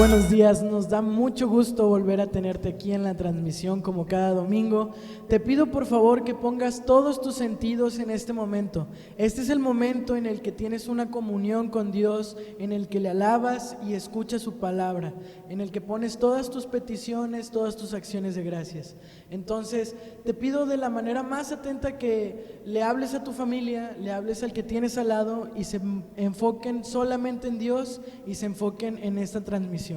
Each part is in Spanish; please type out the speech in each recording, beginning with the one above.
buenos días, nos da mucho gusto volver a tenerte aquí en la transmisión como cada domingo. Te pido por favor que pongas todos tus sentidos en este momento. Este es el momento en el que tienes una comunión con Dios, en el que le alabas y escuchas su palabra, en el que pones todas tus peticiones, todas tus acciones de gracias. Entonces te pido de la manera más atenta que le hables a tu familia, le hables al que tienes al lado y se enfoquen solamente en Dios y se enfoquen en esta transmisión.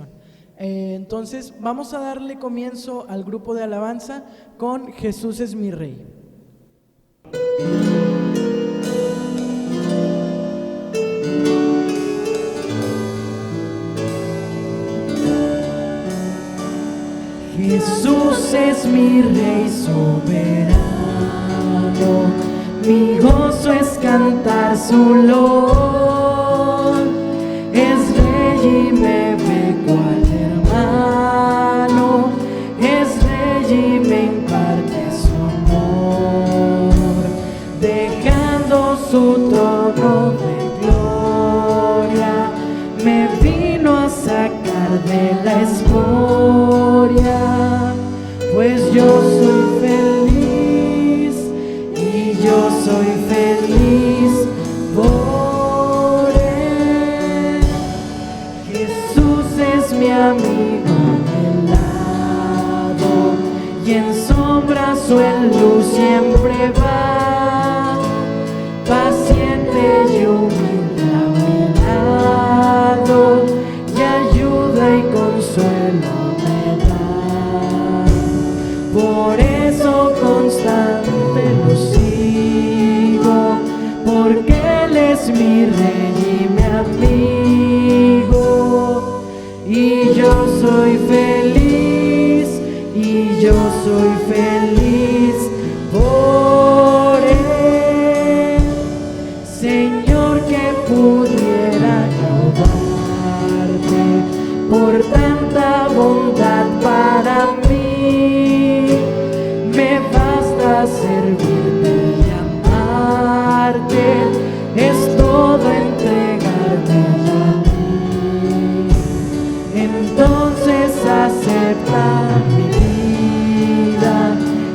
Entonces vamos a darle comienzo al grupo de alabanza con Jesús es mi Rey. Jesús es mi Rey soberano, mi gozo es cantar su loor. Es Rey y me ve cual hermano, es Rey y me imparte su amor, dejando su trono de gloria, me vino a sacar de la escoria. Pues yo soy feliz y yo soy feliz por Él. Jesús es mi amigo de lado y en sombra su luz siempre va, paciente y humilde a mi lado y ayuda y consuelo. Por eso constante lo sigo, porque Él es mi Rey y mi amigo. Y yo soy feliz, y yo soy feliz por Él. Señor, que pudiera robarte por tanta bondad para mí. Me basta servirte y amarte, es todo entregarme a ti. Entonces acepta mi vida,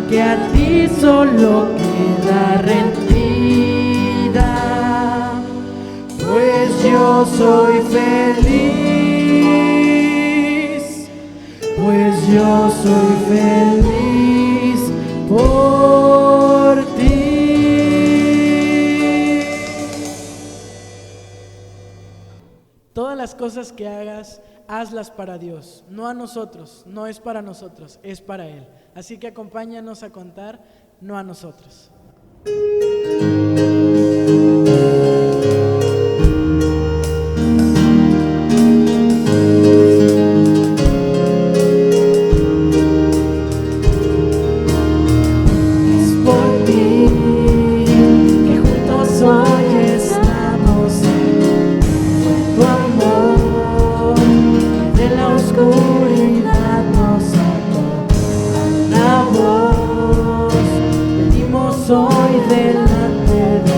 que a ti solo queda rendida. Pues yo soy feliz, pues yo soy feliz por ti. Todas las cosas que hagas, hazlas para Dios, no a nosotros, no es para nosotros, es para Él. Así que acompáñanos a contar, no a nosotros. Soy delante de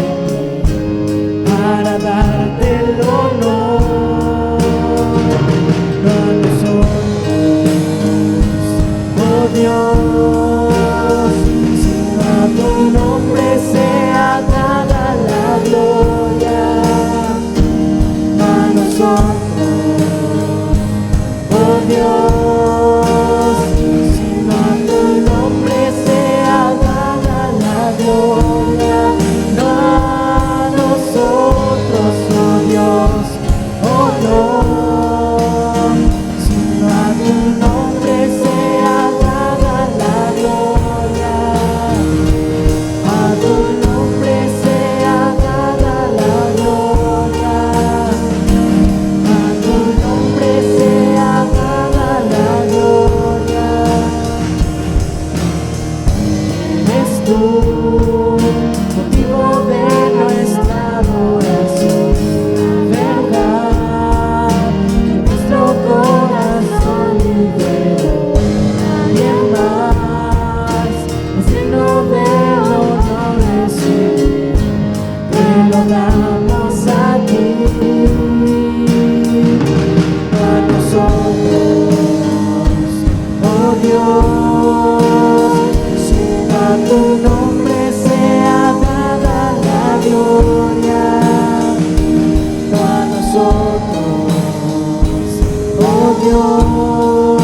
Dios,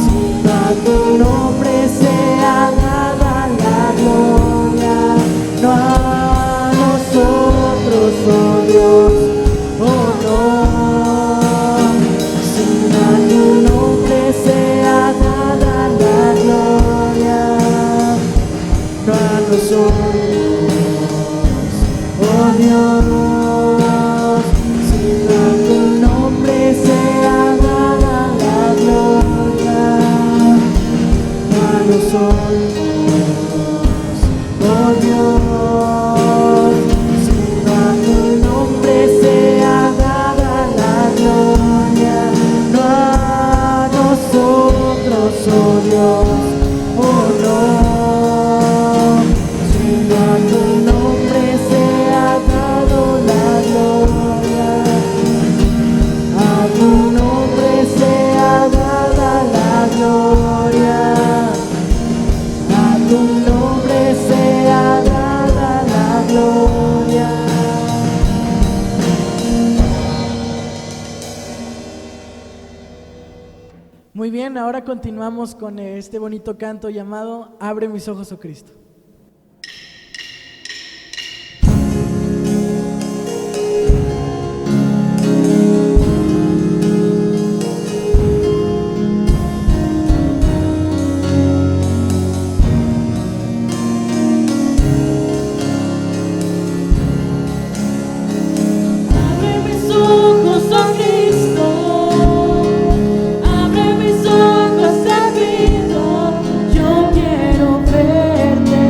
si a tu nombre sea dada la gloria, no a nosotros, oh Dios, oh no, si a tu nombre sea dada la gloria, no a nosotros, oh Dios. Oh Dios, si a tu nombre sea dada la gloria, no a nosotros, oh Dios, oh no, si a tu nombre sea dado la gloria, a tu nombre sea dada la gloria. Tu nombre sea dada la gloria. Muy bien, ahora continuamos con este bonito canto llamado Abre mis ojos, oh Cristo. Abre mis ojos, te pido, yo quiero verte.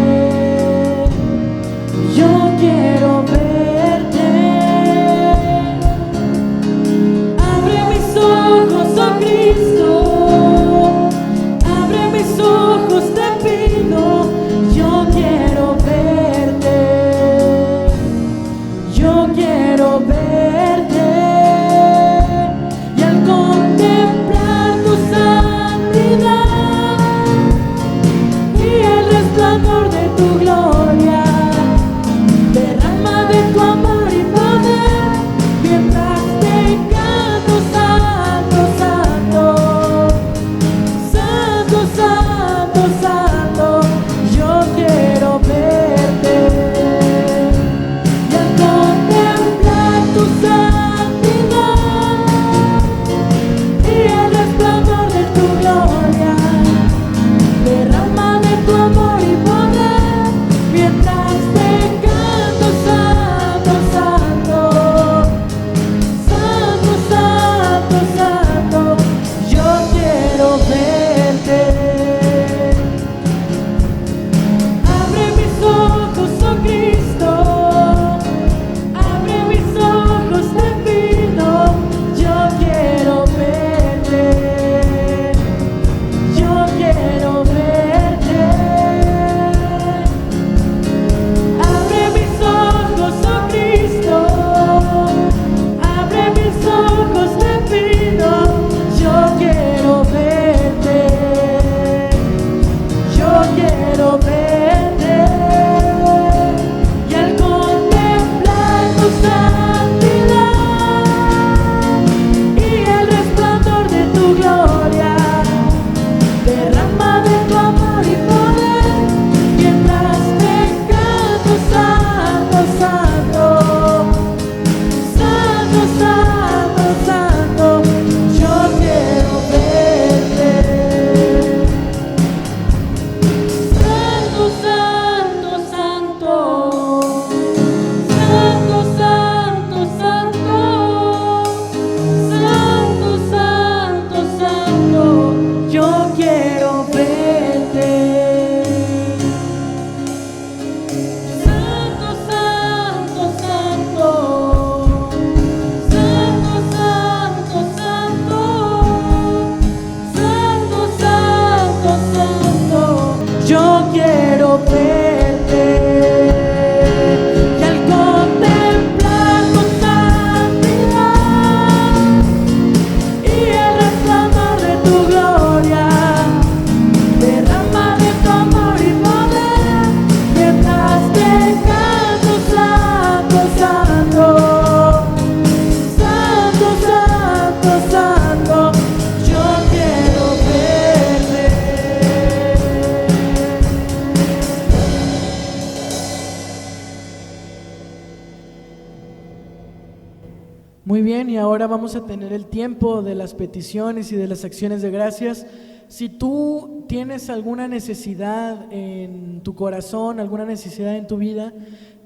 ahora vamos a tener el tiempo de las peticiones y de las acciones de gracias. Si tú tienes alguna necesidad en tu corazón, alguna necesidad en tu vida,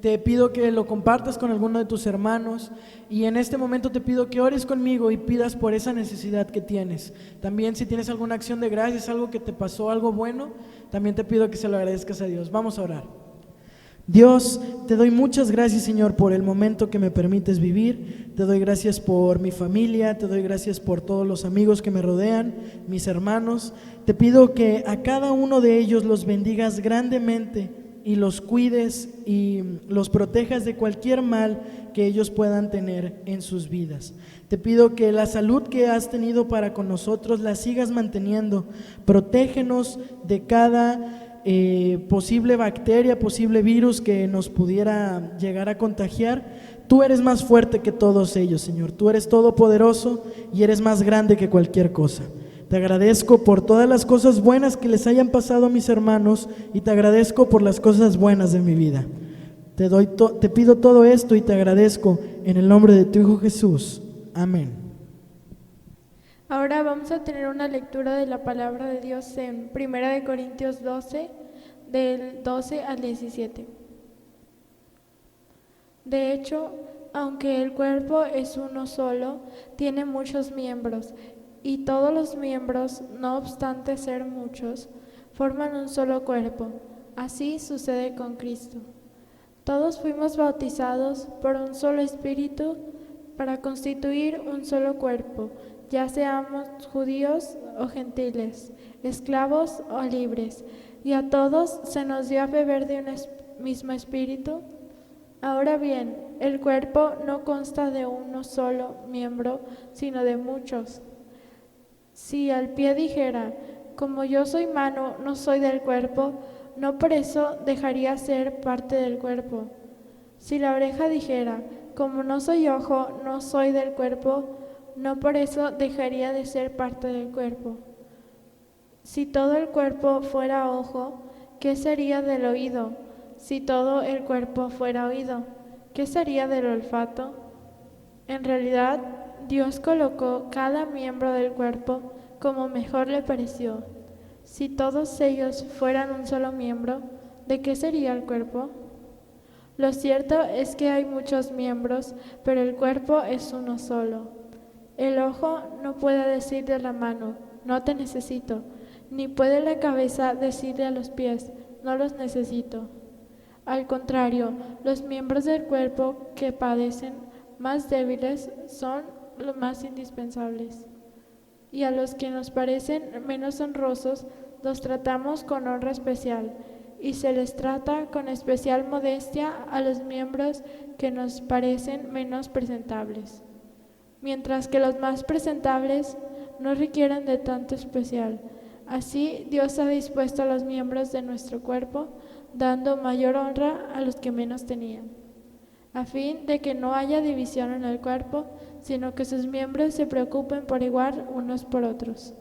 te pido que lo compartas con alguno de tus hermanos, y en este momento te pido que ores conmigo y pidas por esa necesidad que tienes. También si tienes alguna acción de gracias, algo que te pasó, algo bueno, también te pido que se lo agradezcas a Dios. Vamos a orar. Dios, te doy muchas gracias, Señor, por el momento que me permites vivir. Te doy gracias por mi familia, te doy gracias por todos los amigos que me rodean, mis hermanos. Te pido que a cada uno de ellos los bendigas grandemente y los cuides y los protejas de cualquier mal que ellos puedan tener en sus vidas. Te pido que la salud que has tenido para con nosotros la sigas manteniendo. Protégenos de cada posible bacteria, posible virus que nos pudiera llegar a contagiar. Tú eres más fuerte que todos ellos, Señor. Tú eres todopoderoso y eres más grande que cualquier cosa. Te agradezco por todas las cosas buenas que les hayan pasado a mis hermanos, y te agradezco por las cosas buenas de mi vida. Te pido todo esto y te agradezco en el nombre de tu Hijo Jesús. Amén. Ahora vamos a tener una lectura de la palabra de Dios en 1 Corintios 12, del 12 al 17. De hecho, aunque el cuerpo es uno solo, tiene muchos miembros, y todos los miembros, no obstante ser muchos, forman un solo cuerpo. Así sucede con Cristo. Todos fuimos bautizados por un solo espíritu para constituir un solo cuerpo, ya seamos judíos o gentiles, esclavos o libres, y a todos se nos dio a beber de un mismo espíritu. Ahora bien, el cuerpo no consta de uno solo miembro, sino de muchos. Si al pie dijera, como yo soy mano, no soy del cuerpo, no por eso dejaría ser parte del cuerpo. Si la oreja dijera, como no soy ojo, no soy del cuerpo, no por eso dejaría de ser parte del cuerpo. Si todo el cuerpo fuera ojo, ¿qué sería del oído? Si todo el cuerpo fuera oído, ¿qué sería del olfato? En realidad, Dios colocó cada miembro del cuerpo como mejor le pareció. Si todos ellos fueran un solo miembro, ¿de qué sería el cuerpo? Lo cierto es que hay muchos miembros, pero el cuerpo es uno solo. El ojo no puede decir de la mano, no te necesito, ni puede la cabeza decirle a los pies, no los necesito. Al contrario, los miembros del cuerpo que padecen más débiles son los más indispensables. Y a los que nos parecen menos honrosos los tratamos con honra especial, y se les trata con especial modestia a los miembros que nos parecen menos presentables, mientras que los más presentables no requieren de tanto especial. Así Dios ha dispuesto a los miembros de nuestro cuerpo, dando mayor honra a los que menos tenían, a fin de que no haya división en el cuerpo, sino que sus miembros se preocupen por igual unos por otros.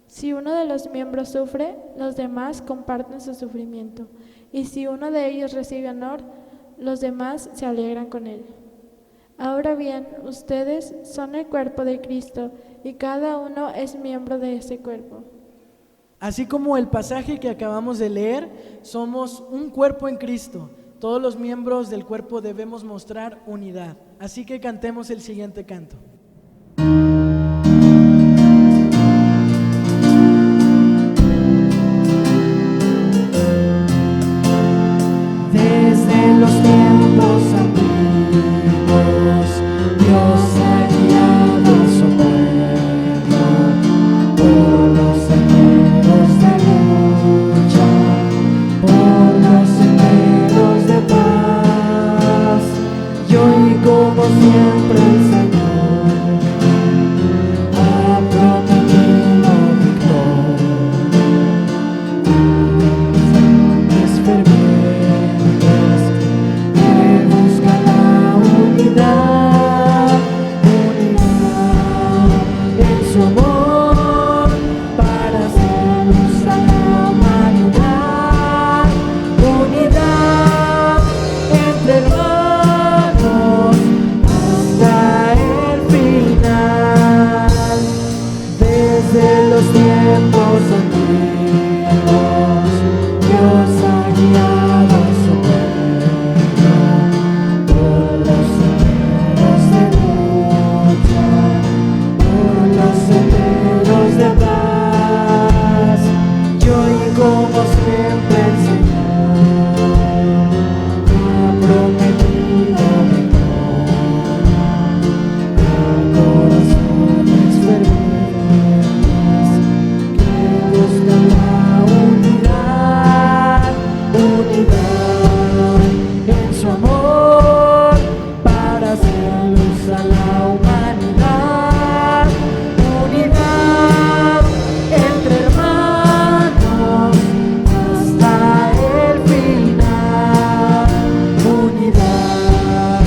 Si uno de los miembros sufre, los demás comparten su sufrimiento, y si uno de ellos recibe honor, los demás se alegran con él. Ahora bien, ustedes son el cuerpo de Cristo, y cada uno es miembro de ese cuerpo. Así como el pasaje que acabamos de leer, somos un cuerpo en Cristo. Todos los miembros del cuerpo debemos mostrar unidad. Así que cantemos el siguiente canto. Desde los tiempos antiguos, Dios ha guiado a su pueblo por los senderos de lucha, por los senderos de paz. Y hoy, como siempre, el Señor los tiempos antiguos, Dios ha guiado a su pueblo por los senderos de lucha, por los senderos de paz. Y hoy, como siempre, el Señor ha prometido a corazones fervientes que buscan la unidad en su amor para hacer luz a la humanidad, unidad entre hermanos hasta el final, unidad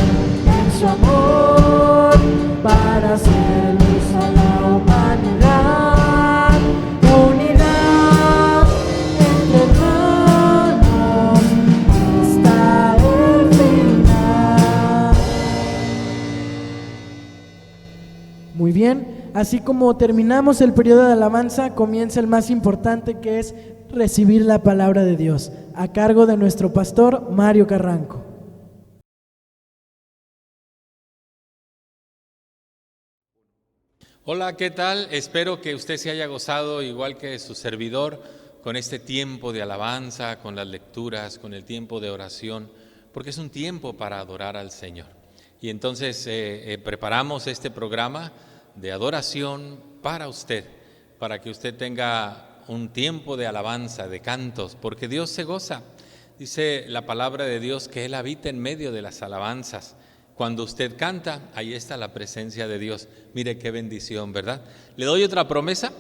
en su amor para hacer luz a la humanidad, unidad entre hermanos hasta el final. Muy bien, así como terminamos el periodo de alabanza, comienza el más importante, que es recibir la palabra de Dios, a cargo de nuestro pastor Mario Carranco. Hola, ¿qué tal? Espero que usted se haya gozado igual que su servidor con este tiempo de alabanza, con las lecturas, con el tiempo de oración, porque es un tiempo para adorar al Señor. Y entonces preparamos este programa de adoración para usted, para que usted tenga un tiempo de alabanza, de cantos, porque Dios se goza. Dice la palabra de Dios que Él habita en medio de las alabanzas. Cuando usted canta, ahí está la presencia de Dios. Mire qué bendición, ¿verdad? Le doy otra promesa.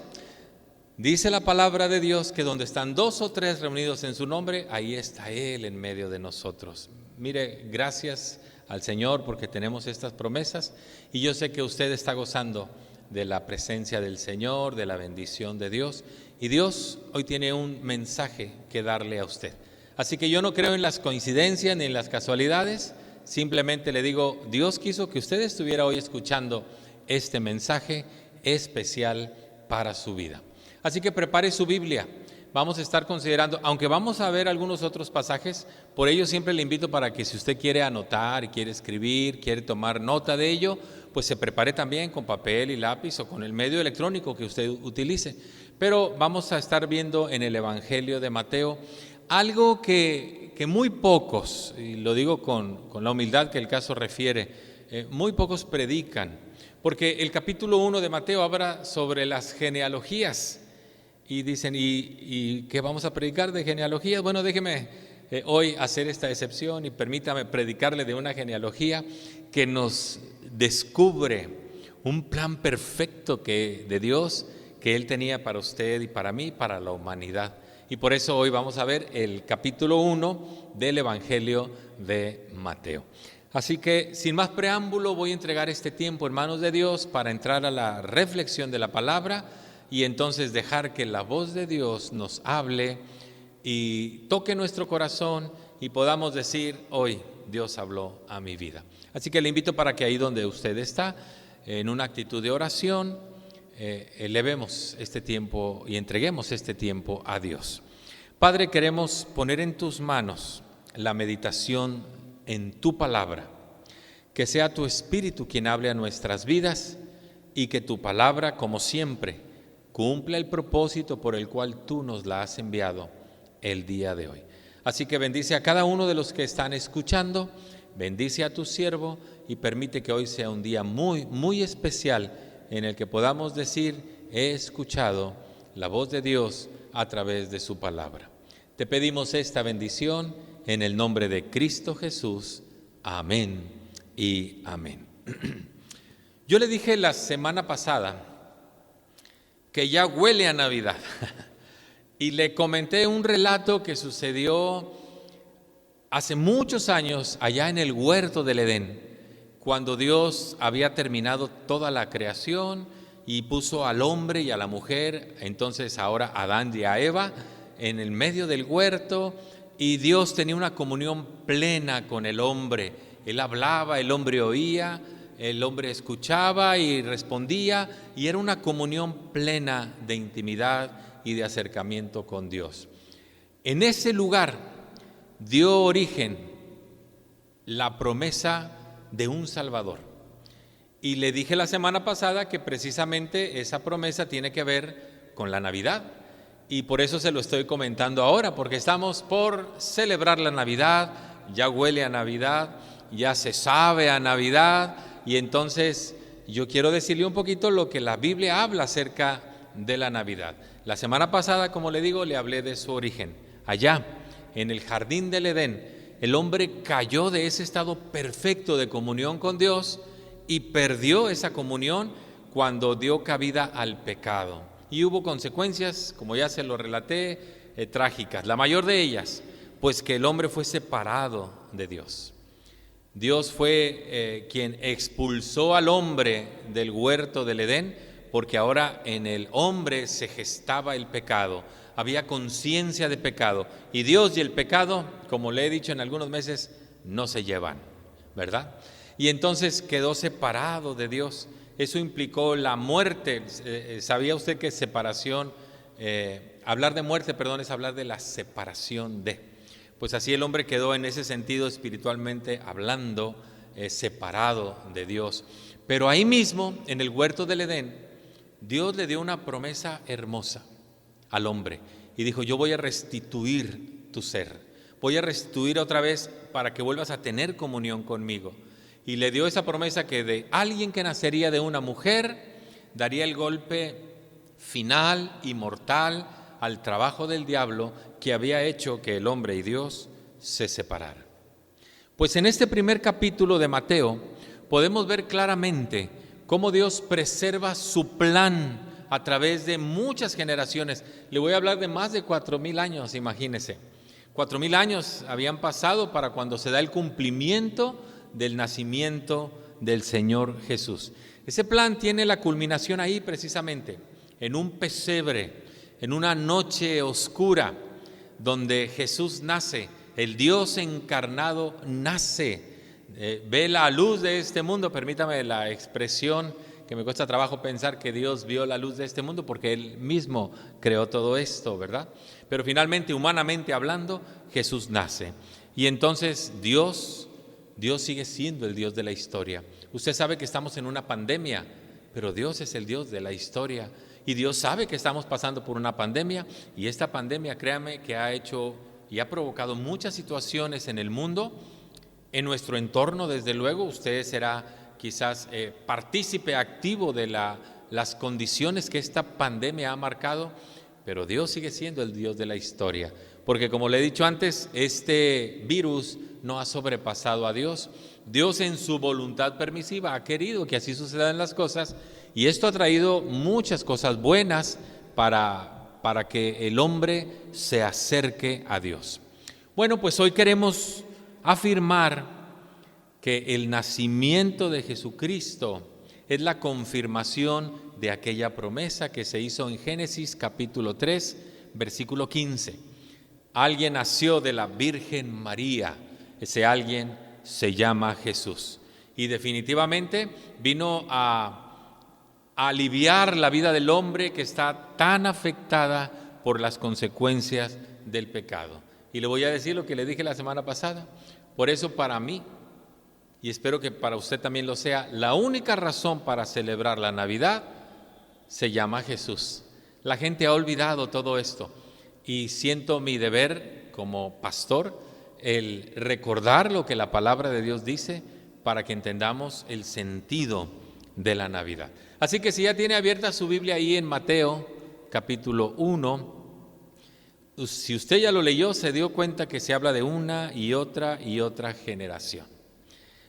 Dice la palabra de Dios que donde están 2 o 3 reunidos en su nombre, ahí está Él en medio de nosotros. Mire, gracias al Señor porque tenemos estas promesas y yo sé que usted está gozando de la presencia del Señor, de la bendición de Dios, y Dios hoy tiene un mensaje que darle a usted. Así que yo no creo en las coincidencias ni en las casualidades. Simplemente le digo, Dios quiso que usted estuviera hoy escuchando este mensaje especial para su vida. Así que prepare su Biblia. Vamos a estar considerando, aunque vamos a ver algunos otros pasajes, por ello siempre le invito para que si usted quiere anotar, quiere escribir, quiere tomar nota de ello, pues se prepare también con papel y lápiz o con el medio electrónico que usted utilice. Pero vamos a estar viendo en el Evangelio de Mateo algo que muy pocos, y lo digo con la humildad que el caso refiere, muy pocos predican, porque el capítulo 1 de Mateo habla sobre las genealogías, y dicen, ¿y qué vamos a predicar de genealogías? Bueno, déjeme hoy hacer esta excepción y permítame predicarle de una genealogía que nos descubre un plan perfecto de Dios que Él tenía para usted y para mí, para la humanidad. Y por eso hoy vamos a ver el capítulo 1 del Evangelio de Mateo. Así que sin más preámbulo voy a entregar este tiempo en manos de Dios para entrar a la reflexión de la palabra y entonces dejar que la voz de Dios nos hable y toque nuestro corazón y podamos decir, hoy Dios habló a mi vida. Así que le invito para que ahí donde usted está, en una actitud de oración, elevemos este tiempo y entreguemos este tiempo a Dios. Padre, queremos poner en tus manos la meditación en tu palabra, que sea tu Espíritu quien hable a nuestras vidas y que tu palabra, como siempre, cumpla el propósito por el cual tú nos la has enviado el día de hoy. Así que bendice a cada uno de los que están escuchando, bendice a tu siervo y permite que hoy sea un día muy, muy especial en el que podamos decir, he escuchado la voz de Dios a través de su palabra. Te pedimos esta bendición en el nombre de Cristo Jesús. Amén y amén. Yo le dije la semana pasada que ya huele a Navidad y le comenté un relato que sucedió hace muchos años allá en el huerto del Edén, cuando Dios había terminado toda la creación y puso al hombre y a la mujer, entonces ahora a Adán y a Eva, en el medio del huerto, y Dios tenía una comunión plena con el hombre. Él hablaba, el hombre oía, el hombre escuchaba y respondía, y era una comunión plena de intimidad y de acercamiento con Dios. En ese lugar dio origen la promesa de un Salvador. Y le dije la semana pasada que precisamente esa promesa tiene que ver con la Navidad. Y por eso se lo estoy comentando ahora, porque estamos por celebrar la Navidad, ya huele a Navidad, ya se sabe a Navidad, y entonces yo quiero decirle un poquito lo que la Biblia habla acerca de la Navidad. La semana pasada, como le digo, le hablé de su origen. Allá, en el jardín del Edén, el hombre cayó de ese estado perfecto de comunión con Dios y perdió esa comunión cuando dio cabida al pecado. Y hubo consecuencias, como ya se lo relaté, trágicas. La mayor de ellas, pues que el hombre fue separado de Dios. Dios fue quien expulsó al hombre del huerto del Edén, porque ahora en el hombre se gestaba el pecado. Había conciencia de pecado. Y Dios y el pecado, como le he dicho en algunos meses, no se llevan, ¿verdad? Y entonces quedó separado de Dios. Eso implicó la muerte. ¿Sabía usted que separación, hablar de muerte, perdón, es hablar de la separación de? Pues así el hombre quedó en ese sentido espiritualmente hablando, separado de Dios. Pero ahí mismo, en el huerto del Edén, Dios le dio una promesa hermosa al hombre y dijo: yo voy a restituir tu ser, voy a restituir otra vez para que vuelvas a tener comunión conmigo. Y le dio esa promesa que de alguien que nacería de una mujer daría el golpe final y mortal al trabajo del diablo que había hecho que el hombre y Dios se separaran. Pues en este primer capítulo de Mateo podemos ver claramente cómo Dios preserva su plan a través de muchas generaciones. Le voy a hablar de más de 4,000 años, imagínese. 4,000 años habían pasado para cuando se da el cumplimiento del nacimiento del Señor Jesús. Ese plan tiene la culminación ahí precisamente, en un pesebre, en una noche oscura, donde Jesús nace, el Dios encarnado nace, ve la luz de este mundo. Permítame la expresión que me cuesta trabajo pensar que Dios vio la luz de este mundo, porque Él mismo creó todo esto, ¿verdad? Pero finalmente, humanamente hablando, Jesús nace. Y entonces Dios sigue siendo el Dios de la historia. Usted sabe que estamos en una pandemia, pero Dios es el Dios de la historia. Y Dios sabe que estamos pasando por una pandemia, y esta pandemia, créame, que ha hecho y ha provocado muchas situaciones en el mundo, en nuestro entorno. Desde luego, usted será quizás partícipe activo de las condiciones que esta pandemia ha marcado, pero Dios sigue siendo el Dios de la historia, porque como le he dicho antes, este virus no ha sobrepasado a Dios. Dios en su voluntad permisiva ha querido que así sucedan las cosas, y esto ha traído muchas cosas buenas para que el hombre se acerque a Dios. Bueno, pues hoy queremos afirmar que el nacimiento de Jesucristo es la confirmación de aquella promesa que se hizo en Génesis capítulo 3, versículo 15. Alguien nació de la Virgen María, ese alguien se llama Jesús. Y definitivamente vino a aliviar la vida del hombre que está tan afectada por las consecuencias del pecado. Y le voy a decir lo que le dije la semana pasada. Por eso, para mí, y espero que para usted también lo sea, la única razón para celebrar la Navidad se llama Jesús. La gente ha olvidado todo esto, y siento mi deber como pastor el recordar lo que la palabra de Dios dice para que entendamos el sentido de la Navidad. Así que si ya tiene abierta su Biblia ahí en Mateo capítulo 1, si usted ya lo leyó, se dio cuenta que se habla de una y otra generación.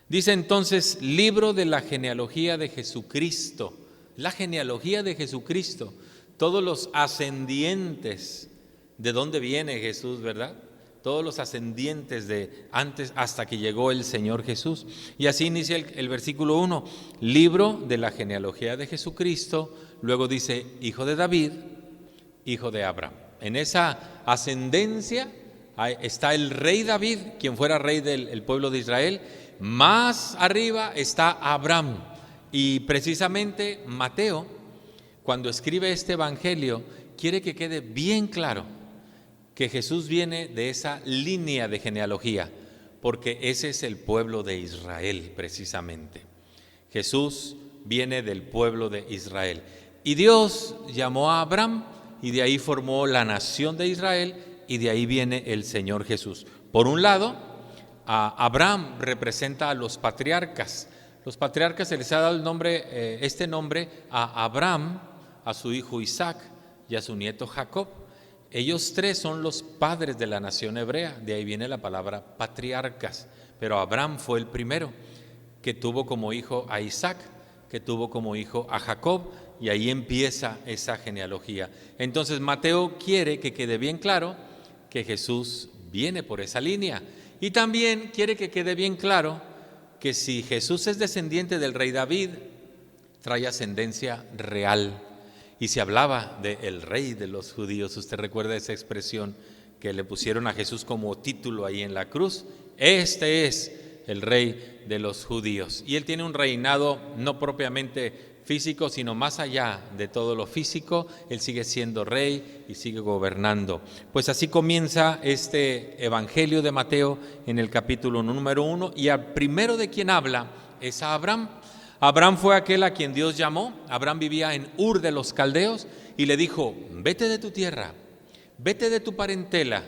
Dice entonces, libro de la genealogía de Jesucristo. La genealogía de Jesucristo, todos los ascendientes, de dónde viene Jesús, ¿verdad? Todos los ascendientes de antes hasta que llegó el Señor Jesús. Y así inicia el versículo 1, libro de la genealogía de Jesucristo. Luego dice, hijo de David, hijo de Abraham. En esa ascendencia está el rey David, quien fuera rey del pueblo de Israel, Más arriba está Abraham. Y precisamente Mateo, cuando escribe este evangelio, quiere que quede bien claro que Jesús viene de esa línea de genealogía, porque ese es el pueblo de Israel precisamente. Jesús viene del pueblo de Israel. Y Dios llamó a Abraham y de ahí formó la nación de Israel y de ahí viene el Señor Jesús. Por un lado, Abraham representa a los patriarcas. Los patriarcas se les ha dado el nombre, este nombre a Abraham, a su hijo Isaac y a su nieto Jacob. Ellos tres son los padres de la nación hebrea, de ahí viene la palabra patriarcas. Pero Abraham fue el primero que tuvo como hijo a Isaac, que tuvo como hijo a Jacob, y ahí empieza esa genealogía. Entonces Mateo quiere que quede bien claro que Jesús viene por esa línea, y también quiere que quede bien claro que si Jesús es descendiente del rey David, trae ascendencia real. Y se hablaba del rey de los judíos. Usted recuerda esa expresión que le pusieron a Jesús como título ahí en la cruz. Este es el rey de los judíos. Y él tiene un reinado no propiamente físico, sino más allá de todo lo físico. Él sigue siendo rey y sigue gobernando. Pues así comienza este evangelio de Mateo en el capítulo número 1. Y al primero de quien habla es a Abraham. Abraham fue aquel a quien Dios llamó. Abraham vivía en Ur de los Caldeos y le dijo: vete de tu tierra, vete de tu parentela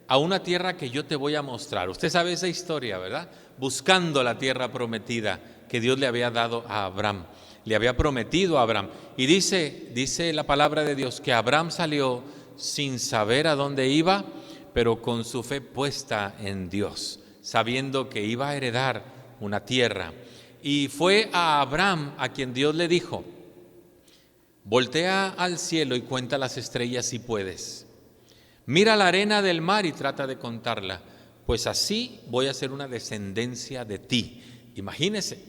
a una tierra que yo te voy a mostrar. Usted sabe esa historia, ¿verdad? Buscando la tierra prometida que Dios le había dado a Abraham, le había prometido a Abraham. Y dice la palabra de Dios que Abraham salió sin saber a dónde iba, pero con su fe puesta en Dios, sabiendo que iba a heredar una tierra. Y fue a Abraham a quien Dios le dijo: voltea al cielo y cuenta las estrellas si puedes. Mira la arena del mar y trata de contarla, pues así voy a hacer una descendencia de ti. Imagínese,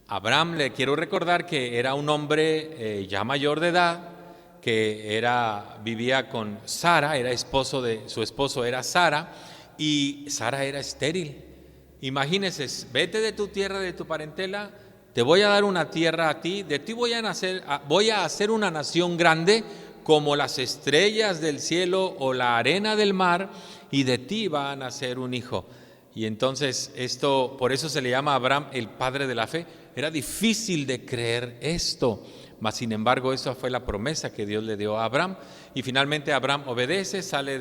Abraham, le quiero recordar que era un hombre ya mayor de edad, que vivía con Sara, era esposo de su esposo, era Sara, y Sara era estéril. Imagínese, vete de tu tierra, de tu parentela, te voy a dar una tierra a ti, de ti voy a hacer una nación grande como las estrellas del cielo o la arena del mar, y de ti va a nacer un hijo. Y entonces por eso se le llama a Abraham el padre de la fe. Era difícil de creer esto, mas sin embargo esa fue la promesa que Dios le dio a Abraham. Y finalmente Abraham obedece, sale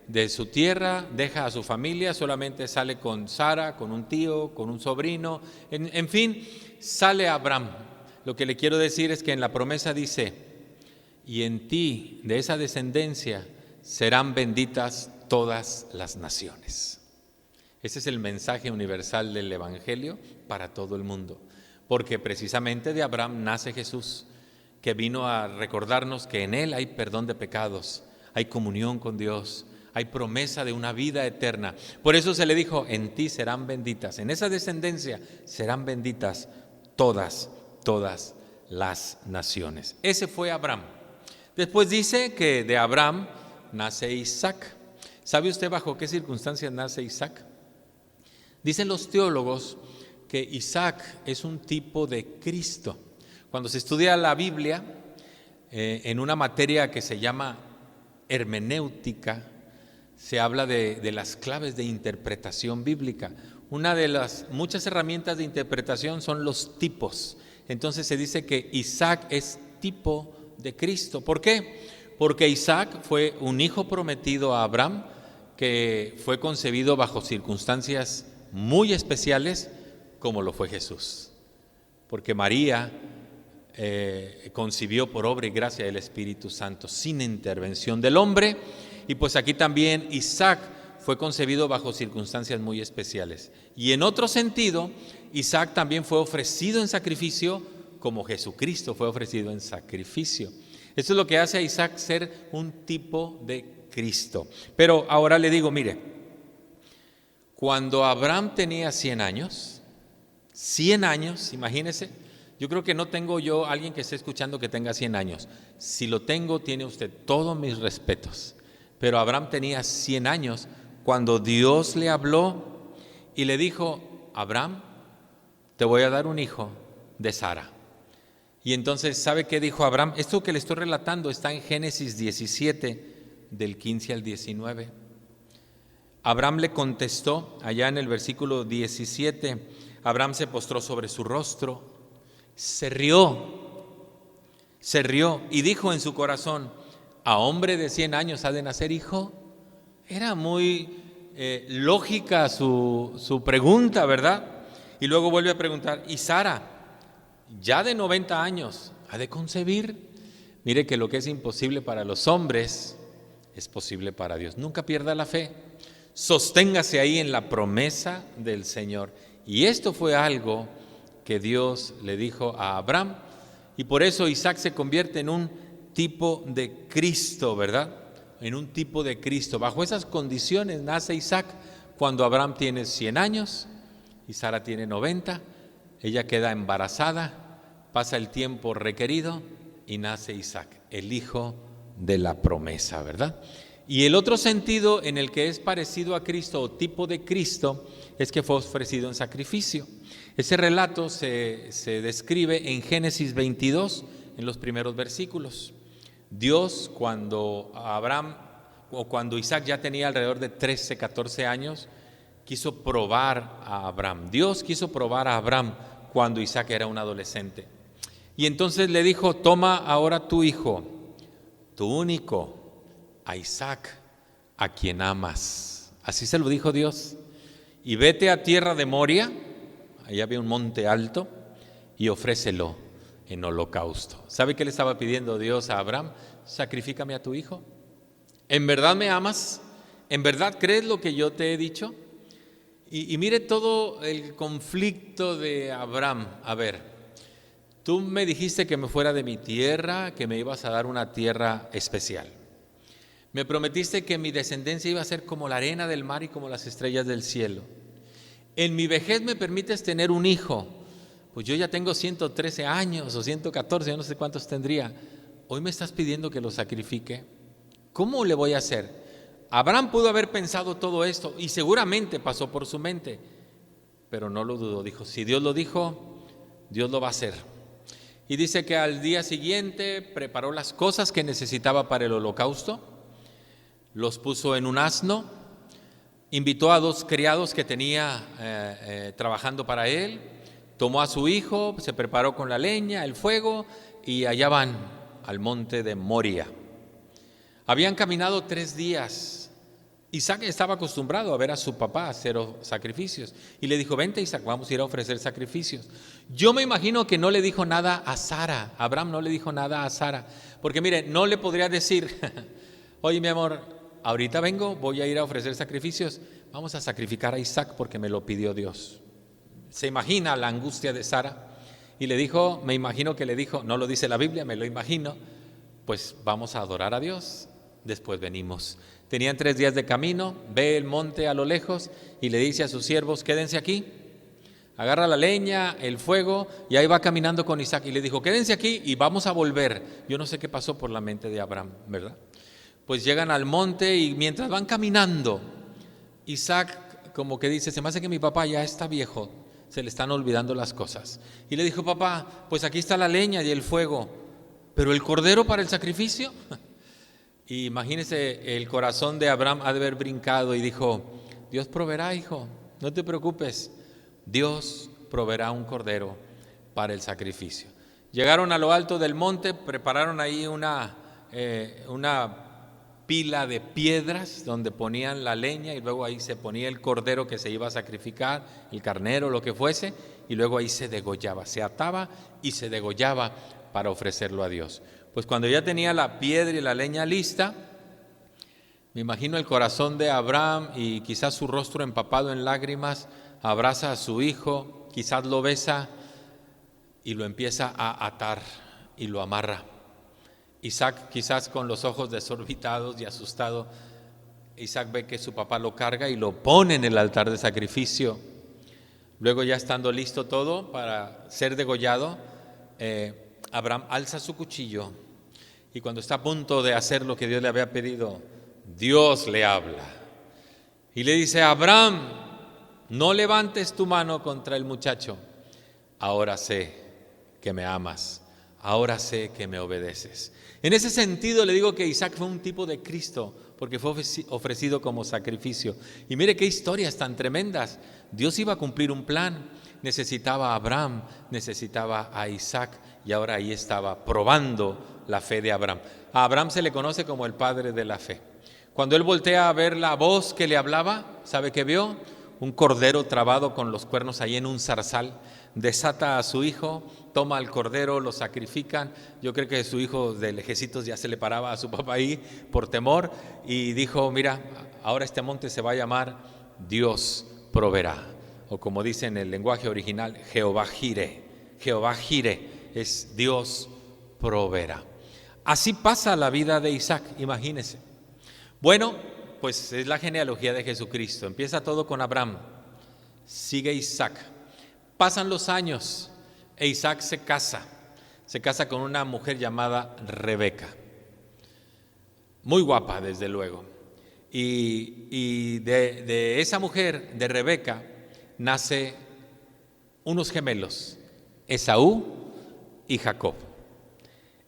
de su tierra, deja a su familia, solamente sale con Sara, con un tío, con un sobrino, en fin, sale Abraham. Lo que le quiero decir es que en la promesa dice: y en ti, de esa descendencia, serán benditas todas las naciones. Ese es el mensaje universal del evangelio para todo el mundo, porque precisamente de Abraham nace Jesús, que vino a recordarnos que en él hay perdón de pecados, hay comunión con Dios, hay promesa de una vida eterna. Por eso se le dijo: en ti serán benditas, en esa descendencia serán benditas todas las naciones. Ese fue Abraham. Después dice que de Abraham nace Isaac. ¿Sabe usted bajo qué circunstancias nace Isaac? Dicen los teólogos que Isaac es un tipo de Cristo. Cuando se estudia la Biblia, en una materia que se llama hermenéutica, se habla de las claves de interpretación bíblica. Una de las muchas herramientas de interpretación son los tipos. Entonces se dice que Isaac es tipo de Cristo. ¿Por qué? Porque Isaac fue un hijo prometido a Abraham, que fue concebido bajo circunstancias muy especiales, como lo fue Jesús. Porque María concibió por obra y gracia del Espíritu Santo, sin intervención del hombre. Y pues aquí también Isaac fue concebido bajo circunstancias muy especiales. Y en otro sentido, Isaac también fue ofrecido en sacrificio, como Jesucristo fue ofrecido en sacrificio. Esto es lo que hace a Isaac ser un tipo de Cristo. Pero ahora le digo, mire, cuando Abraham tenía 100 años, imagínese, yo creo que no tengo yo alguien que esté escuchando que tenga 100 años. Si lo tengo, tiene usted todos mis respetos. Pero Abraham tenía 100 años cuando Dios le habló y le dijo: Abraham, te voy a dar un hijo de Sara. Y entonces, ¿sabe qué dijo Abraham? Esto que le estoy relatando está en Génesis 17, del 15 al 19. Abraham le contestó, allá en el versículo 17, Abraham se postró sobre su rostro, se rió y dijo en su corazón, ¿a hombre de 100 años ha de nacer hijo? Era muy lógica su pregunta, ¿verdad? Y luego vuelve a preguntar, ¿y Sara, ya de 90 años, ha de concebir? Mire que lo que es imposible para los hombres es posible para Dios. Nunca pierda la fe. Sosténgase ahí en la promesa del Señor. Y esto fue algo que Dios le dijo a Abraham. Y por eso Isaac se convierte en un tipo de Cristo, ¿verdad? En un tipo de Cristo. Bajo esas condiciones nace Isaac cuando Abraham tiene 100 años y Sara tiene 90. Ella queda embarazada, pasa el tiempo requerido y nace Isaac, el hijo de la promesa, ¿verdad? Y el otro sentido en el que es parecido a Cristo o tipo de Cristo es que fue ofrecido en sacrificio. Ese relato se describe en Génesis 22, en los primeros versículos. Dios, cuando Isaac ya tenía alrededor de 13, 14 años, quiso probar a Abraham. Dios quiso probar a Abraham cuando Isaac era un adolescente. Y entonces le dijo, toma ahora tu hijo, tu único, a Isaac, a quien amas. Así se lo dijo Dios. Y vete a tierra de Moria, allá había un monte alto, y ofrécelo en holocausto. ¿Sabe qué le estaba pidiendo Dios a Abraham? Sacrifícame a tu hijo. ¿En verdad me amas? ¿En verdad crees lo que yo te he dicho? Y mire todo el conflicto de Abraham. A ver, tú me dijiste que me fuera de mi tierra, que me ibas a dar una tierra especial. Me prometiste que mi descendencia iba a ser como la arena del mar y como las estrellas del cielo. En mi vejez me permites tener un hijo. Pues yo ya tengo 113 años o 114, yo no sé cuántos tendría. Hoy me estás pidiendo que lo sacrifique. ¿Cómo le voy a hacer? Abraham pudo haber pensado todo esto y seguramente pasó por su mente, pero no lo dudó. Dijo, si Dios lo dijo, Dios lo va a hacer. Y dice que al día siguiente preparó las cosas que necesitaba para el holocausto, los puso en un asno, invitó a 2 criados que tenía trabajando para él, tomó a su hijo, se preparó con la leña, el fuego, y allá van al monte de Moria. Habían caminado 3 días. Isaac estaba acostumbrado a ver a su papá hacer sacrificios. Y le dijo, vente Isaac, vamos a ir a ofrecer sacrificios. Yo me imagino que no le dijo nada a Sara. Abraham no le dijo nada a Sara. Porque mire, no le podría decir, oye mi amor, ahorita vengo, voy a ir a ofrecer sacrificios. Vamos a sacrificar a Isaac porque me lo pidió Dios. Se imagina la angustia de Sara. Y le dijo, me imagino que le dijo, no lo dice la Biblia, me lo imagino, pues vamos a adorar a Dios. Después venimos. Tenían 3 días de camino, ve el monte a lo lejos y le dice a sus siervos, quédense aquí. Agarra la leña, el fuego y ahí va caminando con Isaac. Y le dijo, quédense aquí y vamos a volver. Yo no sé qué pasó por la mente de Abraham, ¿verdad? Pues llegan al monte y mientras van caminando, Isaac como que dice, se me hace que mi papá ya está viejo, se le están olvidando las cosas. Y le dijo, papá, pues aquí está la leña y el fuego, pero el cordero para el sacrificio. Y imagínese, el corazón de Abraham ha de haber brincado y dijo, Dios proveerá, hijo, no te preocupes, Dios proveerá un cordero para el sacrificio. Llegaron a lo alto del monte, prepararon ahí una pila de piedras donde ponían la leña y luego ahí se ponía el cordero que se iba a sacrificar, el carnero, lo que fuese, y luego ahí se degollaba, se ataba y se degollaba para ofrecerlo a Dios. Pues cuando ya tenía la piedra y la leña lista, me imagino el corazón de Abraham y quizás su rostro empapado en lágrimas, abraza a su hijo, quizás lo besa y lo empieza a atar y lo amarra. Isaac, quizás con los ojos desorbitados y asustado, Isaac ve que su papá lo carga y lo pone en el altar de sacrificio. Luego, ya estando listo todo para ser degollado, Abraham alza su cuchillo y cuando está a punto de hacer lo que Dios le había pedido, Dios le habla y le dice, Abraham, no levantes tu mano contra el muchacho. Ahora sé que me amas, ahora sé que me obedeces. En ese sentido le digo que Isaac fue un tipo de Cristo, porque fue ofrecido como sacrificio. Y mire qué historias tan tremendas. Dios iba a cumplir un plan, necesitaba a Abraham, necesitaba a Isaac, y ahora ahí estaba probando la fe de Abraham. A Abraham se le conoce como el padre de la fe. Cuando él voltea a ver la voz que le hablaba, ¿sabe qué vio? Un cordero trabado con los cuernos ahí en un zarzal. Desata a su hijo, toma al cordero, lo sacrifican. Yo creo que su hijo de lejecitos ya se le paraba a su papá ahí por temor y dijo, mira, ahora este monte se va a llamar Dios proveerá, o como dice en el lenguaje original, Jehová Jireh. Jehová Jireh es Dios proveerá. Así pasa la vida de Isaac, imagínense. Bueno, pues es la genealogía de Jesucristo. Empieza todo con Abraham, sigue Isaac. Pasan los años e Isaac se casa con una mujer llamada Rebeca, muy guapa desde luego, y de esa mujer, de Rebeca, nace unos gemelos, Esaú y Jacob.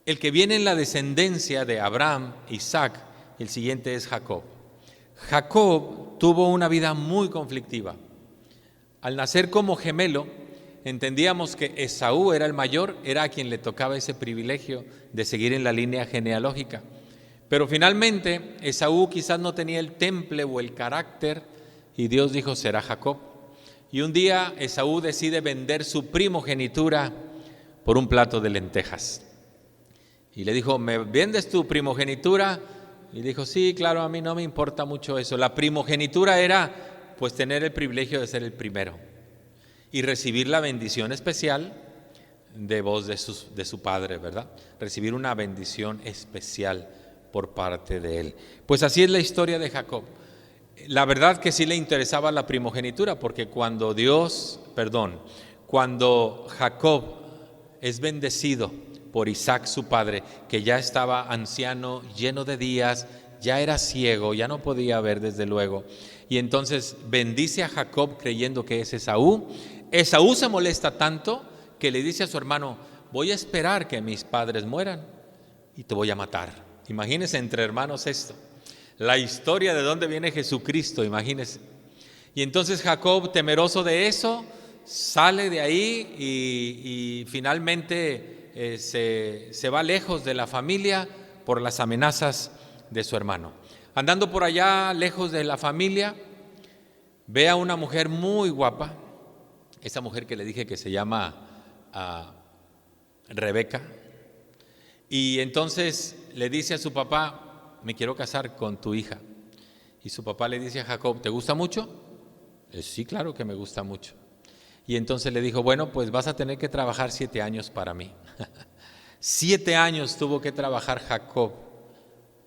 El que viene en la descendencia de Abraham, Isaac, el siguiente es Jacob. Jacob tuvo una vida muy conflictiva. Al nacer como gemelo, entendíamos que Esaú era el mayor, era a quien le tocaba ese privilegio de seguir en la línea genealógica. Pero finalmente Esaú quizás no tenía el temple o el carácter y Dios dijo, será Jacob. Y un día Esaú decide vender su primogenitura por un plato de lentejas. Y le dijo, ¿me vendes tu primogenitura? Y dijo, sí, claro, a mí no me importa mucho eso. La primogenitura era pues tener el privilegio de ser el primero y recibir la bendición especial de voz de su padre, ¿verdad? Recibir una bendición especial por parte de él. Pues así es la historia de Jacob. La verdad que sí le interesaba la primogenitura, porque cuando Jacob es bendecido por Isaac su padre, que ya estaba anciano, lleno de días, ya era ciego, ya no podía ver desde luego, y entonces bendice a Jacob creyendo que es Esaú. Esaú se molesta tanto que le dice a su hermano, voy a esperar que mis padres mueran y te voy a matar. Imagínense entre hermanos esto, la historia de dónde viene Jesucristo, imagínense. Y entonces Jacob, temeroso de eso, sale de ahí y finalmente se va lejos de la familia por las amenazas de su hermano. Andando por allá, lejos de la familia, ve a una mujer muy guapa, esa mujer que le dije que se llama Rebeca, y entonces le dice a su papá, me quiero casar con tu hija. Y su papá le dice a Jacob, ¿te gusta mucho? Sí, claro que me gusta mucho. Y entonces le dijo, bueno, pues vas a tener que trabajar 7 años para mí. 7 años tuvo que trabajar Jacob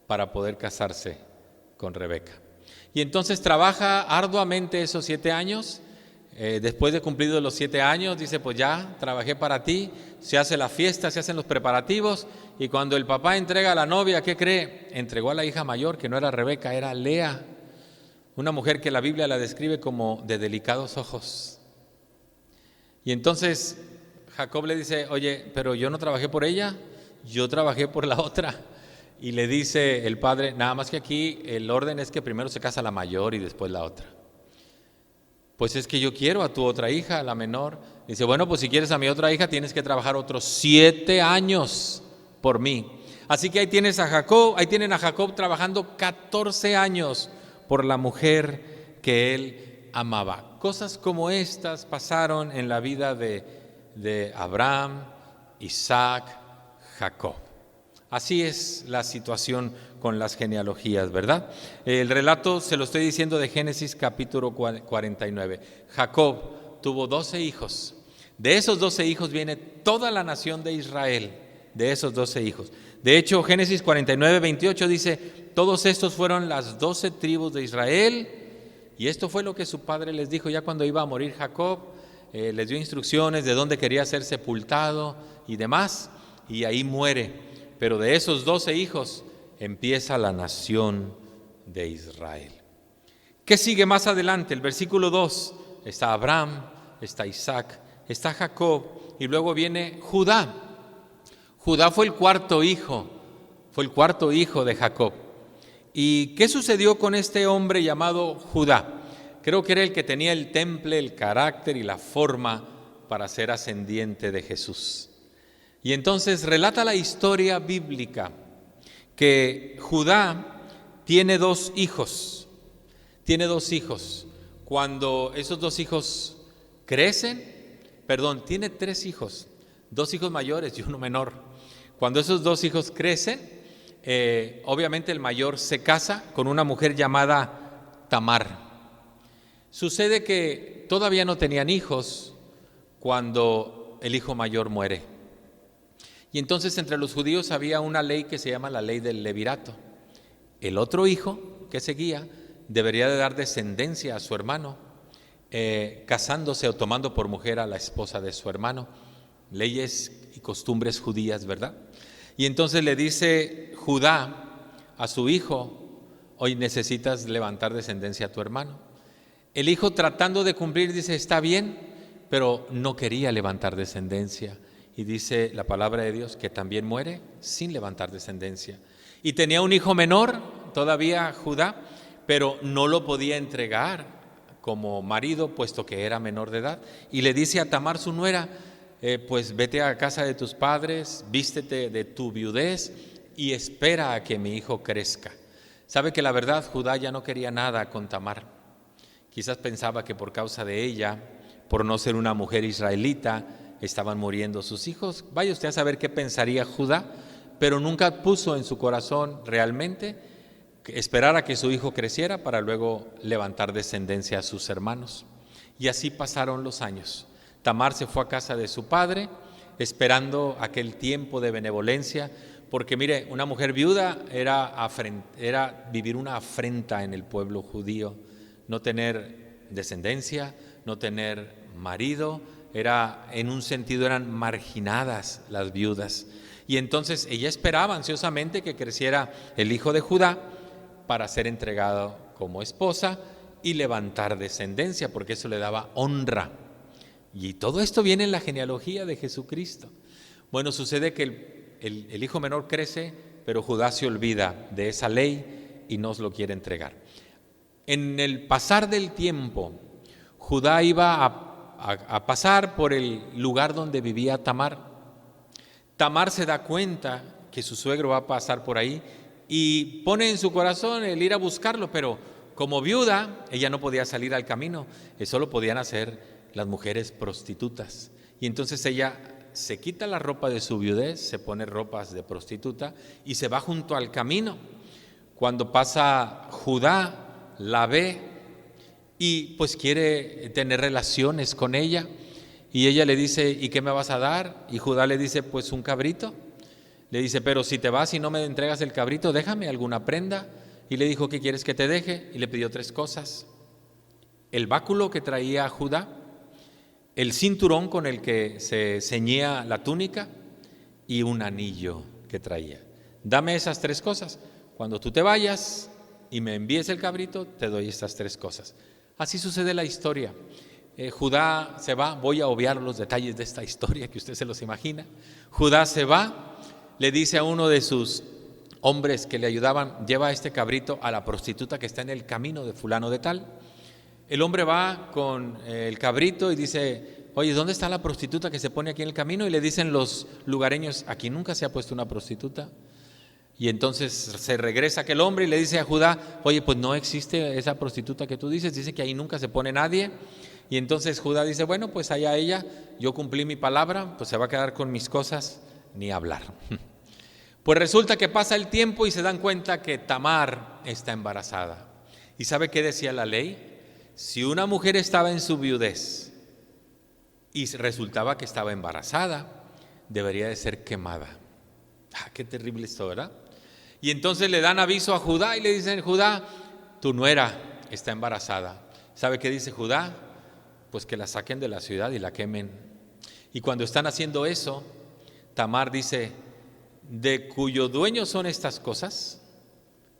para poder casarse con Rebeca. Y entonces trabaja arduamente esos 7 años. Después de cumplidos los 7 años, dice, pues ya trabajé para ti. Se hace la fiesta, se hacen los preparativos. Y cuando el papá entrega a la novia, ¿qué cree? Entregó a la hija mayor, que no era Rebeca, era Lea. Una mujer que la Biblia la describe como de delicados ojos. Y entonces Jacob le dice, oye, pero yo no trabajé por ella, yo trabajé por la otra. Y le dice el padre, nada más que aquí el orden es que primero se casa la mayor y después la otra. Pues es que yo quiero a tu otra hija, la menor. Dice, bueno, pues si quieres a mi otra hija tienes que trabajar otros 7 años por mí. Así que ahí tienen a Jacob trabajando 14 años por la mujer que él amaba. Cosas como estas pasaron en la vida de Abraham, Isaac, Jacob. Así es la situación con las genealogías, ¿verdad? El relato se lo estoy diciendo de Génesis capítulo 49. Jacob tuvo 12 hijos. De esos 12 hijos viene toda la nación de Israel, de esos 12 hijos. De hecho, Génesis 49, 28 dice, todos estos fueron las 12 tribus de Israel, y esto fue lo que su padre les dijo ya cuando iba a morir Jacob. Les dio instrucciones de dónde quería ser sepultado y demás, y ahí muere. Pero de esos 12 hijos empieza la nación de Israel. ¿Qué sigue más adelante? El versículo 2 está Abraham, está Isaac, está Jacob y luego viene Judá. Judá fue el cuarto hijo de Jacob. ¿Y qué sucedió con este hombre llamado Judá? Creo que era el que tenía el temple, el carácter y la forma para ser ascendiente de Jesús. Y entonces relata la historia bíblica que Judá tiene dos hijos. Cuando esos dos hijos tiene tres hijos, dos hijos mayores y uno menor. Cuando esos dos hijos crecen, obviamente el mayor se casa con una mujer llamada Tamar. Sucede que todavía no tenían hijos cuando el hijo mayor muere. Y entonces entre los judíos había una ley que se llama la ley del levirato. El otro hijo que seguía debería de dar descendencia a su hermano, casándose o tomando por mujer a la esposa de su hermano. Leyes y costumbres judías, ¿verdad? Y entonces le dice Judá a su hijo: hoy necesitas levantar descendencia a tu hermano. El hijo, tratando de cumplir, dice: está bien, pero no quería levantar descendencia. Y dice la palabra de Dios que también muere sin levantar descendencia. Y tenía un hijo menor todavía, Judá, pero no lo podía entregar como marido, puesto que era menor de edad. Y le dice a Tamar, su nuera: pues vete a casa de tus padres, vístete de tu viudez y espera a que mi hijo crezca. Sabe que la verdad, Judá ya no quería nada con Tamar. Quizás pensaba que por causa de ella, por no ser una mujer israelita, estaban muriendo sus hijos. Vaya usted a saber qué pensaría Judá, pero nunca puso en su corazón realmente esperar a que su hijo creciera para luego levantar descendencia a sus hermanos. Y así pasaron los años. Tamar se fue a casa de su padre, esperando aquel tiempo de benevolencia, porque mire, una mujer viuda era vivir una afrenta en el pueblo judío. No tener descendencia, no tener marido, en un sentido eran marginadas las viudas. Y entonces ella esperaba ansiosamente que creciera el hijo de Judá para ser entregado como esposa y levantar descendencia, porque eso le daba honra. Y todo esto viene en la genealogía de Jesucristo. Bueno, sucede que el hijo menor crece, pero Judá se olvida de esa ley y no lo quiere entregar. En el pasar del tiempo, Judá iba a pasar por el lugar donde vivía Tamar. Tamar se da cuenta que su suegro va a pasar por ahí y pone en su corazón el ir a buscarlo, pero como viuda, ella no podía salir al camino. Eso lo podían hacer las mujeres prostitutas. Y entonces ella se quita la ropa de su viudez, se pone ropas de prostituta y se va junto al camino. Cuando pasa Judá, la ve y pues quiere tener relaciones con ella. Y ella le dice: ¿y qué me vas a dar? Y Judá le dice: pues un cabrito. Le dice: pero si te vas y no me entregas el cabrito, déjame alguna prenda. Y le dijo: ¿qué quieres que te deje? Y le pidió 3 cosas: el báculo que traía Judá, el cinturón con el que se ceñía la túnica y un anillo que traía. Dame esas 3 cosas. Cuando tú te vayas y me envíes el cabrito, te doy estas 3 cosas. Así sucede la historia. Judá se va, voy a obviar los detalles de esta historia que usted se los imagina. Judá se va, le dice a uno de sus hombres que le ayudaban: lleva este cabrito a la prostituta que está en el camino de fulano de tal. El hombre va con el cabrito y dice: oye, ¿dónde está la prostituta que se pone aquí en el camino? Y le dicen los lugareños: aquí nunca se ha puesto una prostituta. Y entonces se regresa aquel hombre y le dice a Judá: oye, pues no existe esa prostituta que tú dices, dice que ahí nunca se pone nadie. Y entonces Judá dice: bueno, pues allá ella, yo cumplí mi palabra, pues se va a quedar con mis cosas, ni hablar. Pues resulta que pasa el tiempo y se dan cuenta que Tamar está embarazada. ¿Y sabe qué decía la ley? Si una mujer estaba en su viudez y resultaba que estaba embarazada, debería de ser quemada. Qué terrible esto, ¿verdad? Y entonces le dan aviso a Judá y le dicen: Judá, tu nuera está embarazada. ¿Sabe qué dice Judá? Pues que la saquen de la ciudad y la quemen. Y cuando están haciendo eso, Tamar dice: ¿de cuyo dueño son estas cosas?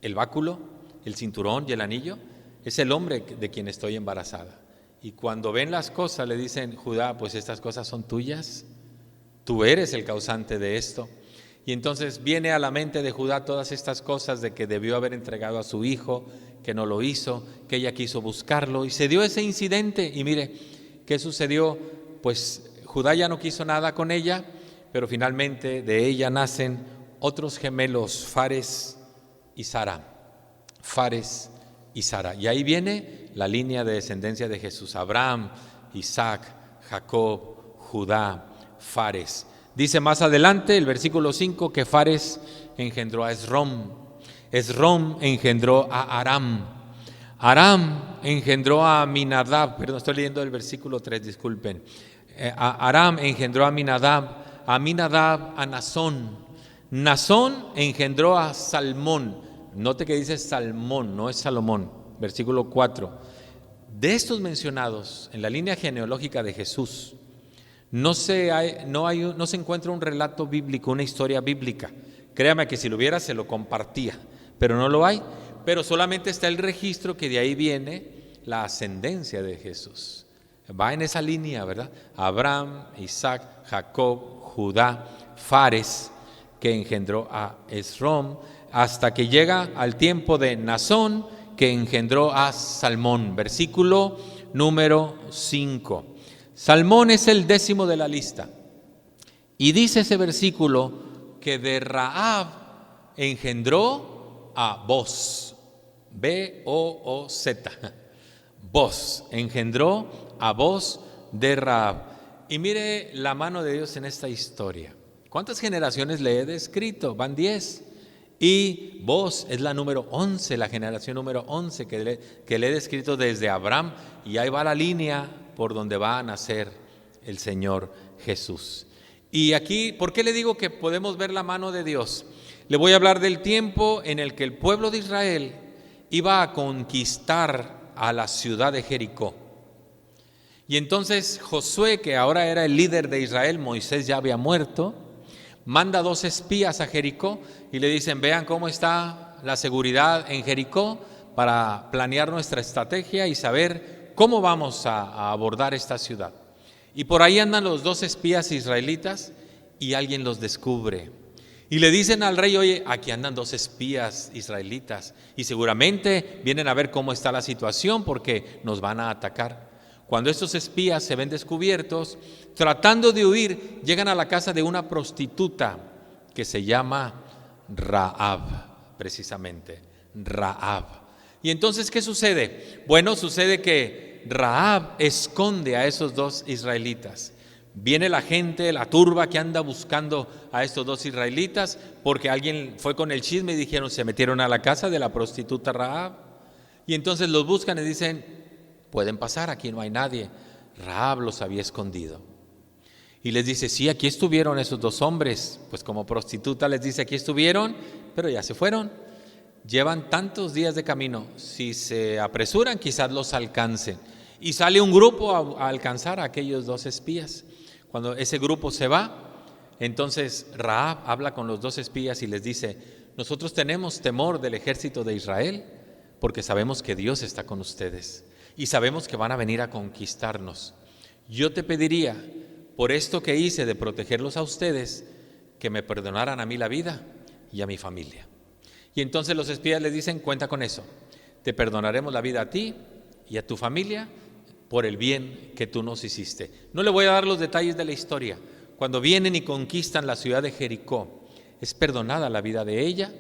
El báculo, el cinturón y el anillo. Es el hombre de quien estoy embarazada. Y cuando ven las cosas le dicen: Judá, pues estas cosas son tuyas, tú eres el causante de esto. Y entonces viene a la mente de Judá todas estas cosas de que debió haber entregado a su hijo, que no lo hizo, que ella quiso buscarlo, y se dio ese incidente. Y mire, ¿qué sucedió? Pues Judá ya no quiso nada con ella, pero finalmente de ella nacen otros gemelos, Fares y Zara. Fares y Zara. Y ahí viene la línea de descendencia de Jesús: Abraham, Isaac, Jacob, Judá, Fares. Dice más adelante el versículo 5 que Fares engendró a Esrom. Esrom engendró a Aram. Aram engendró a Aminadab. Perdón, estoy leyendo el versículo 3, disculpen. Aram engendró a Aminadab. Aminadab a Nazón. Nazón engendró a Salmón. Note que dice Salmón, no es Salomón. Versículo 4. De estos mencionados en la línea genealógica de Jesús, no se encuentra un relato bíblico, una historia bíblica. Créame que si lo hubiera se lo compartía, pero no lo hay. Pero solamente está el registro que de ahí viene la ascendencia de Jesús. Va en esa línea, ¿verdad? Abraham, Isaac, Jacob, Judá, Fares, que engendró a Esrom, hasta que llega al tiempo de Nazón, que engendró a Salmón. Versículo número 5. Salmón es el 10º de la lista. Y dice ese versículo que de Rahab engendró a Boz. B-O-O-Z. Boz. Engendró a Boz de Rahab. Y mire la mano de Dios en esta historia. ¿Cuántas generaciones le he descrito? Van 10. Y Boz es la número 11, la generación número 11 que le he descrito desde Abraham. Y ahí va la línea por donde va a nacer el Señor Jesús. Y aquí, ¿por qué le digo que podemos ver la mano de Dios? Le voy a hablar del tiempo en el que el pueblo de Israel iba a conquistar a la ciudad de Jericó. Y entonces Josué, que ahora era el líder de Israel, Moisés ya había muerto, manda 2 espías a Jericó y le dicen: vean cómo está la seguridad en Jericó para planear nuestra estrategia y saber cómo vamos a abordar esta ciudad. Y por ahí andan los 2 espías israelitas y alguien los descubre. Y le dicen al rey: oye, aquí andan 2 espías israelitas y seguramente vienen a ver cómo está la situación porque nos van a atacar. Cuando estos espías se ven descubiertos, tratando de huir, llegan a la casa de una prostituta que se llama Rahab, precisamente, Rahab. Y entonces, ¿qué sucede? Bueno, sucede que Rahab esconde a esos 2 israelitas. Viene la gente, la turba que anda buscando a estos 2 israelitas porque alguien fue con el chisme y dijeron: se metieron a la casa de la prostituta Rahab. Y entonces los buscan y dicen: pueden pasar, aquí no hay nadie. Rahab los había escondido. Y les dice: sí, aquí estuvieron esos 2 hombres. Pues como prostituta les dice: aquí estuvieron, pero ya se fueron. Llevan tantos días de camino, si se apresuran quizás los alcancen. Y sale un grupo a alcanzar a aquellos 2 espías. Cuando ese grupo se va, entonces Rahab habla con los 2 espías y les dice: nosotros tenemos temor del ejército de Israel porque sabemos que Dios está con ustedes y sabemos que van a venir a conquistarnos. Yo te pediría, por esto que hice de protegerlos a ustedes, que me perdonaran a mí la vida y a mi familia. Y entonces los espías les dicen: cuenta con eso, te perdonaremos la vida a ti y a tu familia por el bien que tú nos hiciste. No le voy a dar los detalles de la historia. Cuando vienen y conquistan la ciudad de Jericó, es perdonada la vida de ella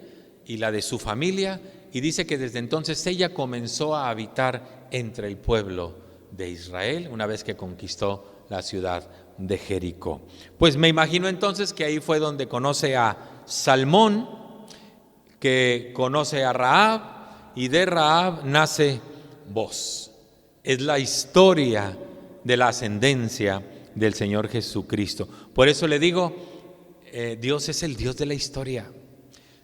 y la de su familia, y dice que desde entonces ella comenzó a habitar entre el pueblo de Israel una vez que conquistó la ciudad de Jericó. Pues me imagino entonces que ahí fue donde conoce a Salmón, que conoce a Rahab, y de Rahab nace Boz. Es la historia de la ascendencia del Señor Jesucristo. Por eso le digo, Dios es el Dios de la historia.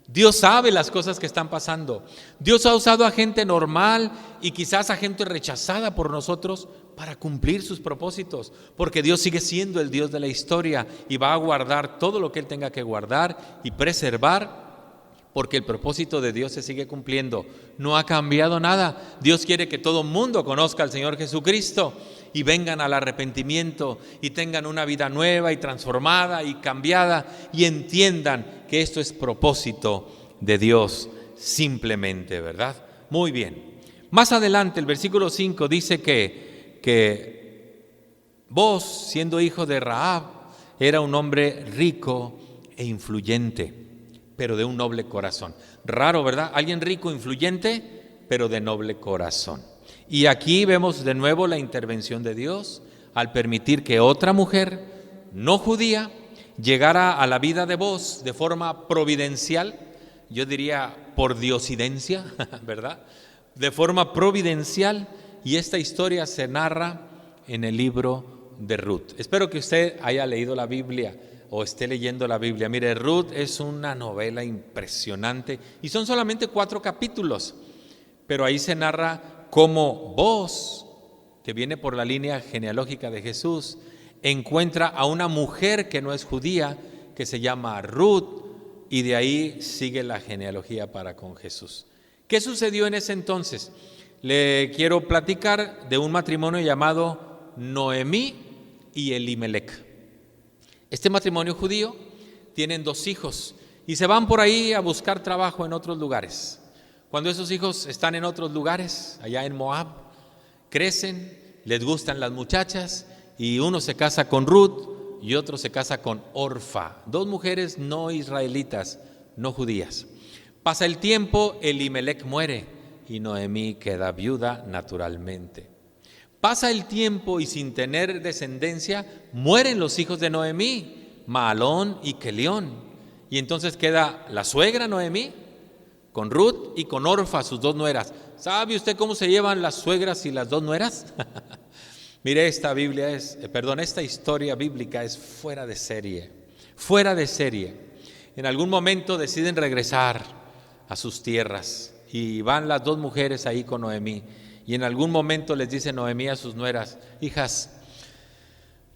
Dios sabe las cosas que están pasando. Dios ha usado a gente normal y quizás a gente rechazada por nosotros para cumplir sus propósitos, porque Dios sigue siendo el Dios de la historia y va a guardar todo lo que Él tenga que guardar y preservar, porque el propósito de Dios se sigue cumpliendo. No ha cambiado nada. Dios quiere que todo el mundo conozca al Señor Jesucristo y vengan al arrepentimiento y tengan una vida nueva y transformada y cambiada y entiendan que esto es propósito de Dios simplemente, ¿verdad? Muy bien. Más adelante el versículo 5 dice que vos, siendo hijo de Rahab, era un hombre rico e influyente, pero de un noble corazón. Raro, ¿verdad? Alguien rico, influyente, pero de noble corazón. Y aquí vemos de nuevo la intervención de Dios al permitir que otra mujer no judía llegara a la vida de vos de forma providencial, yo diría por diosidencia, ¿verdad? De forma providencial, y esta historia se narra en el libro de Ruth. Espero que usted haya leído la Biblia o esté leyendo la Biblia. Mire, Ruth es una novela impresionante y son solamente 4 capítulos, pero ahí se narra cómo Boaz, que viene por la línea genealógica de Jesús, encuentra a una mujer que no es judía, que se llama Ruth, y de ahí sigue la genealogía para con Jesús. ¿Qué sucedió en ese entonces? Le quiero platicar de un matrimonio llamado Noemí y Elimelec. Este matrimonio judío tienen 2 hijos y se van por ahí a buscar trabajo en otros lugares. Cuando esos hijos están en otros lugares, allá en Moab, crecen, les gustan las muchachas y uno se casa con Ruth y otro se casa con Orfa, 2 mujeres no israelitas, no judías. Pasa el tiempo, Elimelec muere y Noemí queda viuda naturalmente. Pasa el tiempo y sin tener descendencia, mueren los hijos de Noemí, Mahalón y Kelión. Y entonces queda la suegra Noemí con Ruth y con Orfa, sus 2 nueras. ¿Sabe usted cómo se llevan las suegras y las 2 nueras? Mire, esta historia bíblica es fuera de serie, fuera de serie. En algún momento deciden regresar a sus tierras y van las 2 mujeres ahí con Noemí, y en algún momento les dice Noemí a sus nueras: hijas,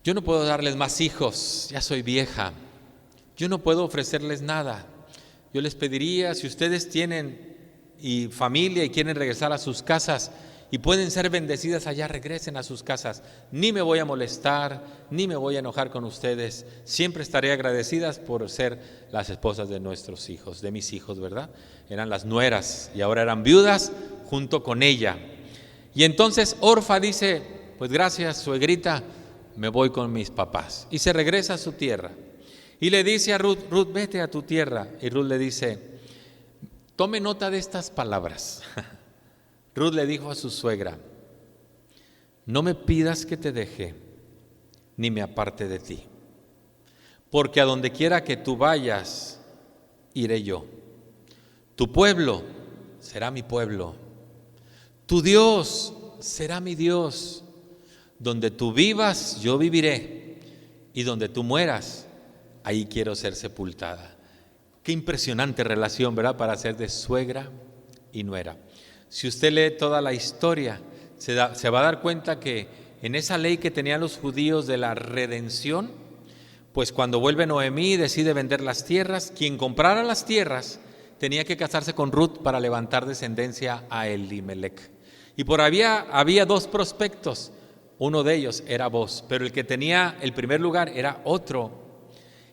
yo no puedo darles más hijos, ya soy vieja, yo no puedo ofrecerles nada. Yo les pediría, si ustedes tienen familia y quieren regresar a sus casas y pueden ser bendecidas allá, regresen a sus casas. Ni me voy a molestar, ni me voy a enojar con ustedes. Siempre estaré agradecidas por ser las esposas de nuestros hijos, de mis hijos, ¿verdad? Eran las nueras y ahora eran viudas junto con ella. Y entonces Orfa dice: pues gracias, suegrita, me voy con mis papás. Y se regresa a su tierra. Y le dice a Ruth: Ruth, vete a tu tierra. Y Ruth le dice: tome nota de estas palabras. Ruth le dijo a su suegra: no me pidas que te deje, ni me aparte de ti, porque a donde quiera que tú vayas, iré yo. Tu pueblo será mi pueblo, tu Dios será mi Dios. Donde tú vivas, yo viviré, y donde tú mueras, ahí quiero ser sepultada. Qué impresionante relación, ¿verdad?, para ser de suegra y nuera. Si usted lee toda la historia, se va a dar cuenta que en esa ley que tenían los judíos de la redención, pues cuando vuelve Noemí y decide vender las tierras, quien comprara las tierras tenía que casarse con Ruth para levantar descendencia a Elimelec. Y por había 2 prospectos, uno de ellos era Boaz, pero el que tenía el primer lugar era otro.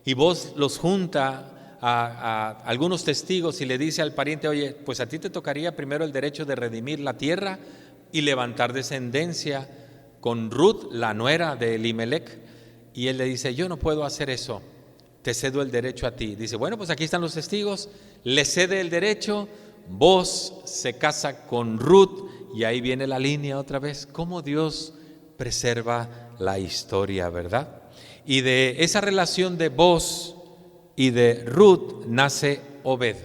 Y Boaz los junta a algunos testigos y le dice al pariente: oye, pues a ti te tocaría primero el derecho de redimir la tierra y levantar descendencia con Ruth, la nuera de Elimelec. Y él le dice: yo no puedo hacer eso, te cedo el derecho a ti. Dice: bueno, pues aquí están los testigos. Le cede el derecho, Boaz se casa con Ruth, y ahí viene la línea otra vez, cómo Dios preserva la historia, ¿verdad? Y de esa relación de Boaz y de Ruth nace Obed,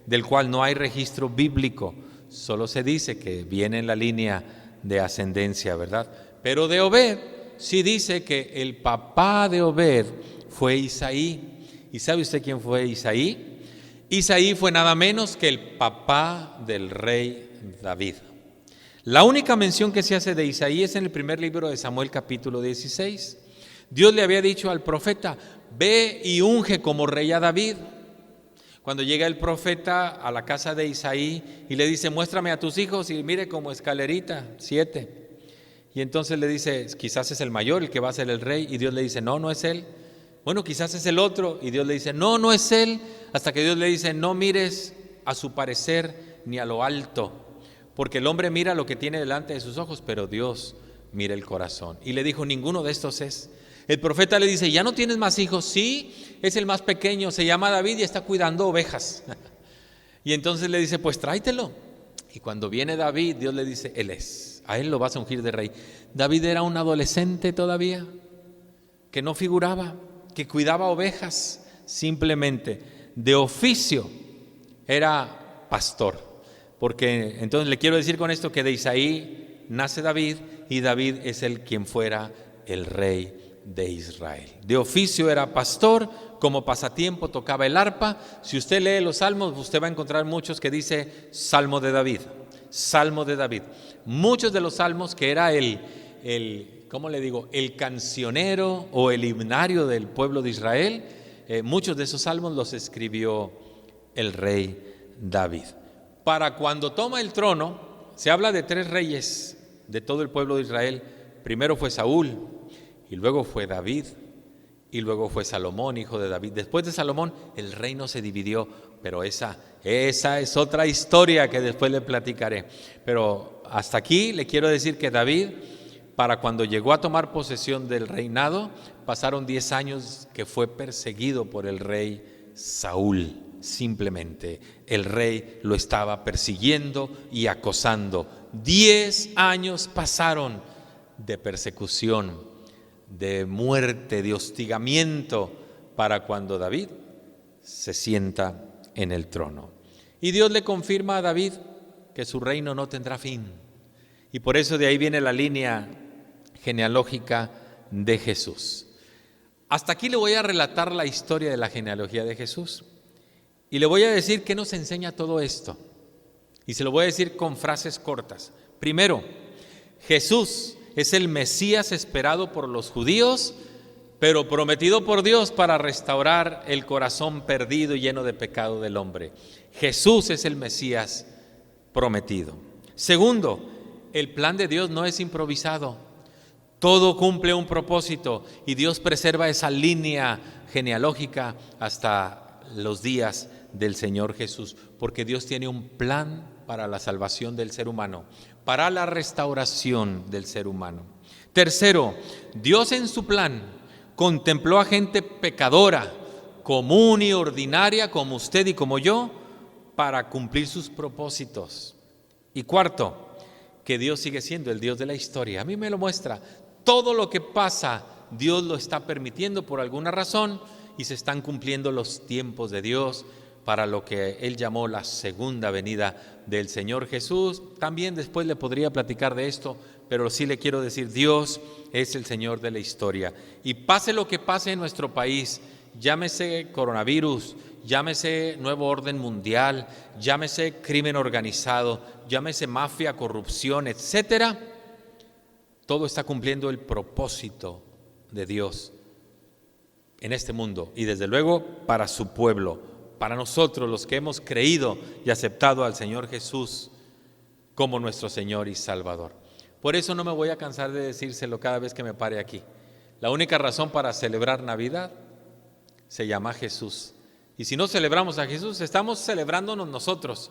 del cual no hay registro bíblico, solo se dice que viene en la línea de ascendencia, ¿verdad? Pero de Obed sí dice que el papá de Obed fue Isaí. ¿Y sabe usted quién fue Isaí? Isaí fue nada menos que el papá del rey David. La única mención que se hace de Isaí es en el primer libro de Samuel, capítulo 16. Dios le había dicho al profeta: ve y unge como rey a David. Cuando llega el profeta a la casa de Isaí y le dice, muéstrame a tus hijos, y mire como escalerita, 7. Y entonces le dice, quizás es el mayor el que va a ser el rey, y Dios le dice, no, no es él. Bueno, quizás es el otro, y Dios le dice, no, no es él, hasta que Dios le dice, no mires a su parecer ni a lo alto, porque el hombre mira lo que tiene delante de sus ojos, pero Dios mira el corazón. Y le dijo, ninguno de estos es. El profeta le dice, ¿ya no tienes más hijos? Sí, es el más pequeño, se llama David y está cuidando ovejas. Y entonces le dice, pues tráetelo. Y cuando viene David, Dios le dice, él es, a él lo vas a ungir de rey. David era un adolescente todavía, que no figuraba, que cuidaba ovejas, simplemente de oficio era pastor. Porque entonces le quiero decir con esto que de Isaí nace David, y David es el quien fuera el rey de Israel. De oficio era pastor, como pasatiempo tocaba el arpa. Si usted lee los salmos, usted va a encontrar muchos que dice Salmo de David, Salmo de David. Muchos de los salmos que era ¿cómo le digo? El cancionero o el himnario del pueblo de Israel, muchos de esos salmos los escribió el rey David. Para cuando toma el trono, se habla de 3 reyes de todo el pueblo de Israel. Primero fue Saúl, y luego fue David, y luego fue Salomón, hijo de David. Después de Salomón, el reino se dividió, pero esa es otra historia que después le platicaré. Pero hasta aquí le quiero decir que David, para cuando llegó a tomar posesión del reinado, pasaron 10 años que fue perseguido por el rey Saúl. Simplemente el rey lo estaba persiguiendo y acosando. 10 años pasaron de persecución, de muerte, de hostigamiento, para cuando David se sienta en el trono. Y Dios le confirma a David que su reino no tendrá fin. Y por eso de ahí viene la línea genealógica de Jesús. Hasta aquí le voy a relatar la historia de la genealogía de Jesús. Y le voy a decir qué nos enseña todo esto. Y se lo voy a decir con frases cortas. Primero, Jesús es el Mesías esperado por los judíos, pero prometido por Dios para restaurar el corazón perdido y lleno de pecado del hombre. Jesús es el Mesías prometido. Segundo, el plan de Dios no es improvisado. Todo cumple un propósito y Dios preserva esa línea genealógica hasta los días del Señor Jesús, porque Dios tiene un plan para la salvación del ser humano, para la restauración del ser humano. Tercero, Dios en su plan contempló a gente pecadora, común y ordinaria como usted y como yo, para cumplir sus propósitos. Y cuarto, que Dios sigue siendo el Dios de la historia. A mí me lo muestra. Todo lo que pasa, Dios lo está permitiendo por alguna razón y se están cumpliendo los tiempos de Dios para lo que Él llamó la segunda venida del Señor Jesús. También después le podría platicar de esto, pero sí le quiero decir, Dios es el Señor de la historia. Y pase lo que pase en nuestro país, llámese coronavirus, llámese nuevo orden mundial, llámese crimen organizado, llámese mafia, corrupción, etcétera, todo está cumpliendo el propósito de Dios en este mundo y desde luego para su pueblo. Para nosotros los que hemos creído y aceptado al Señor Jesús como nuestro Señor y Salvador. Por eso no me voy a cansar de decírselo cada vez que me pare aquí. La única razón para celebrar Navidad se llama Jesús. Y si no celebramos a Jesús, estamos celebrándonos nosotros.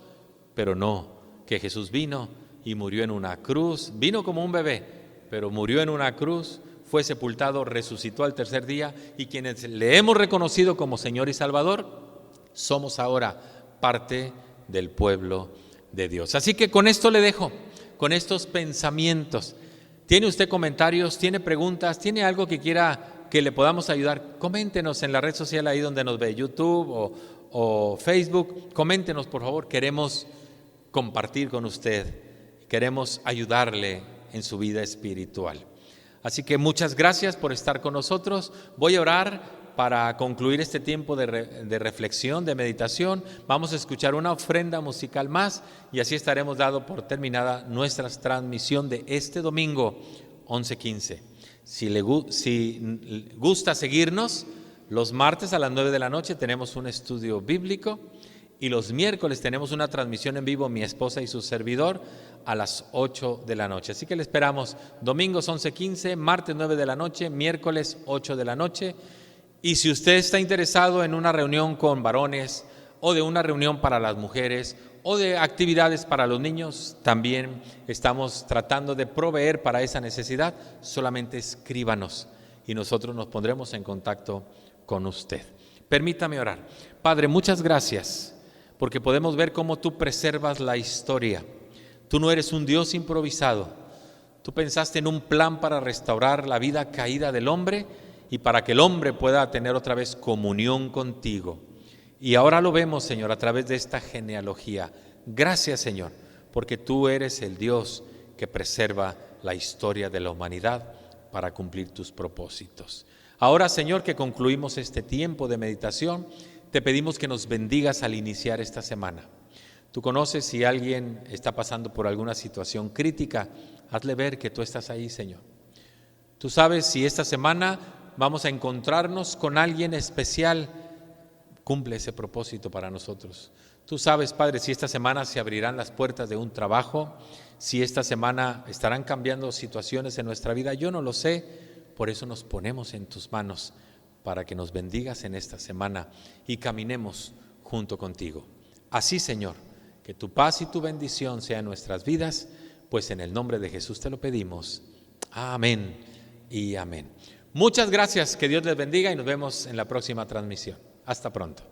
Pero no, que Jesús vino y murió en una cruz. Vino como un bebé, pero murió en una cruz, fue sepultado, resucitó al tercer día. Y quienes le hemos reconocido como Señor y Salvador, somos ahora parte del pueblo de Dios. Así que con esto le dejo, con estos pensamientos. ¿Tiene usted comentarios? ¿Tiene preguntas? ¿Tiene algo que quiera que le podamos ayudar? Coméntenos en la red social ahí donde nos ve, YouTube o Facebook. Coméntenos, por favor. Queremos compartir con usted. Queremos ayudarle en su vida espiritual. Así que muchas gracias por estar con nosotros. Voy a orar para concluir este tiempo de reflexión, de meditación. Vamos a escuchar una ofrenda musical más y así estaremos dando por terminada nuestra transmisión de este domingo 11:15. Si gusta seguirnos, los martes a las 9 de la noche tenemos un estudio bíblico Y los miércoles tenemos una transmisión en vivo, mi esposa y su servidor, a las 8 de la noche. Así que le esperamos domingos 11:15, martes 9 de la noche, miércoles 8 de la noche. Y si usted está interesado en una reunión con varones o de una reunión para las mujeres o de actividades para los niños, también estamos tratando de proveer para esa necesidad. Solamente escríbanos y nosotros nos pondremos en contacto con usted. Permítame orar. Padre, muchas gracias porque podemos ver cómo tú preservas la historia. Tú no eres un Dios improvisado. Tú pensaste en un plan para restaurar la vida caída del hombre y para que el hombre pueda tener otra vez comunión contigo. Y ahora lo vemos, Señor, a través de esta genealogía. Gracias, Señor, porque tú eres el Dios que preserva la historia de la humanidad para cumplir tus propósitos. Ahora, Señor, que concluimos este tiempo de meditación, te pedimos que nos bendigas al iniciar esta semana. Tú conoces si alguien está pasando por alguna situación crítica, hazle ver que tú estás ahí, Señor. Tú sabes si esta semana vamos a encontrarnos con alguien especial, cumple ese propósito para nosotros. Tú sabes, Padre, si esta semana se abrirán las puertas de un trabajo, si esta semana estarán cambiando situaciones en nuestra vida, yo no lo sé, por eso nos ponemos en tus manos para que nos bendigas en esta semana y caminemos junto contigo. Así, Señor, que tu paz y tu bendición sean nuestras vidas, pues en el nombre de Jesús te lo pedimos. Amén y amén. Muchas gracias, que Dios les bendiga y nos vemos en la próxima transmisión. Hasta pronto.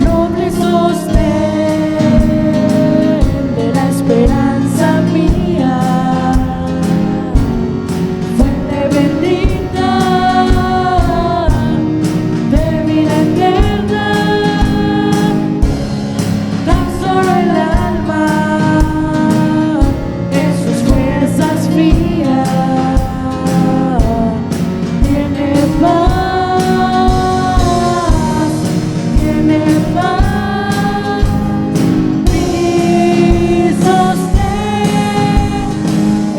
Noble sostén de la esperanza mía, fuente bendita de vida eterna, tan solo el alma en sus fuerzas frías tiene paz, tiene paz. Mi sostén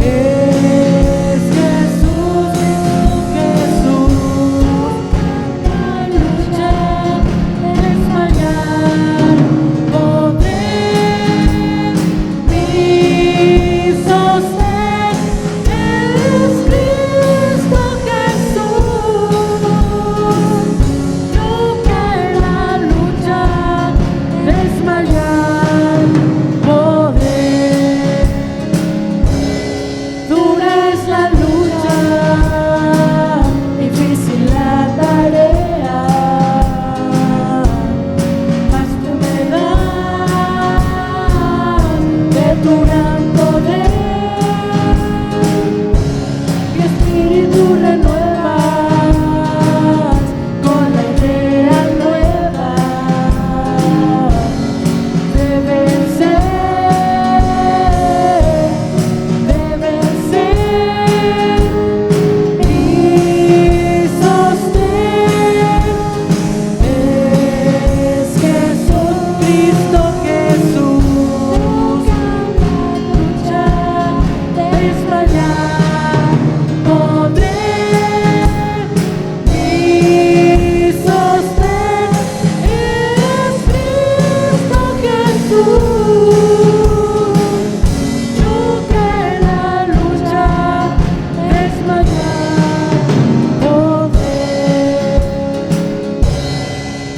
es Jesús, Jesús. La lucha desmayar podré. Mi sostén es Cristo Jesús. Nunca en la lucha desmayar podré. Dura es la lucha, difícil la tarea, mas tú me das de tu gran poder. Mi espíritu renuevas con la idea nueva de vencer, de vencer. Mi sostén es Jesucristo, Jesús. Lucha desmayar podré. Mi sostén es Cristo Jesús. Nunca en la lucha desmayar podré.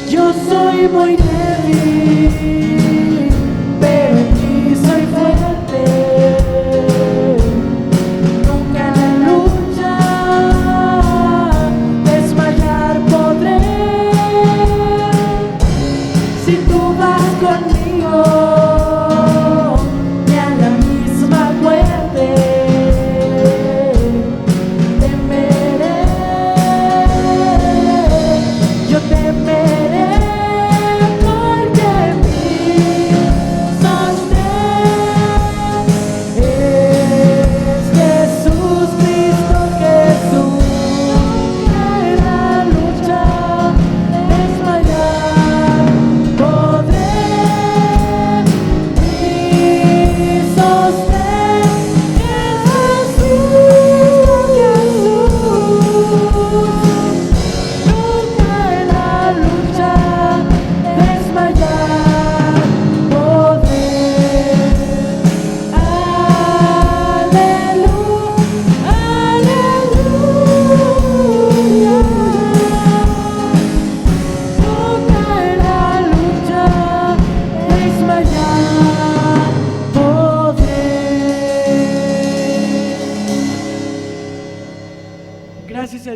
Yo soy muy débil, pero en ti soy fuerte. Nunca en la lucha desmayar podré. Si tú vas conmigo, ni a la misma muerte temeré. Yo temeré porque mi sostén es Jesús, Cristo Jesús. En la lucha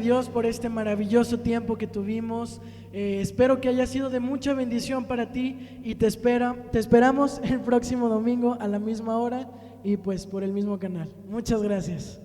Dios por este maravilloso tiempo que tuvimos. Espero que haya sido de mucha bendición para ti y te esperamos el próximo domingo a la misma hora y pues por el mismo canal. Muchas gracias.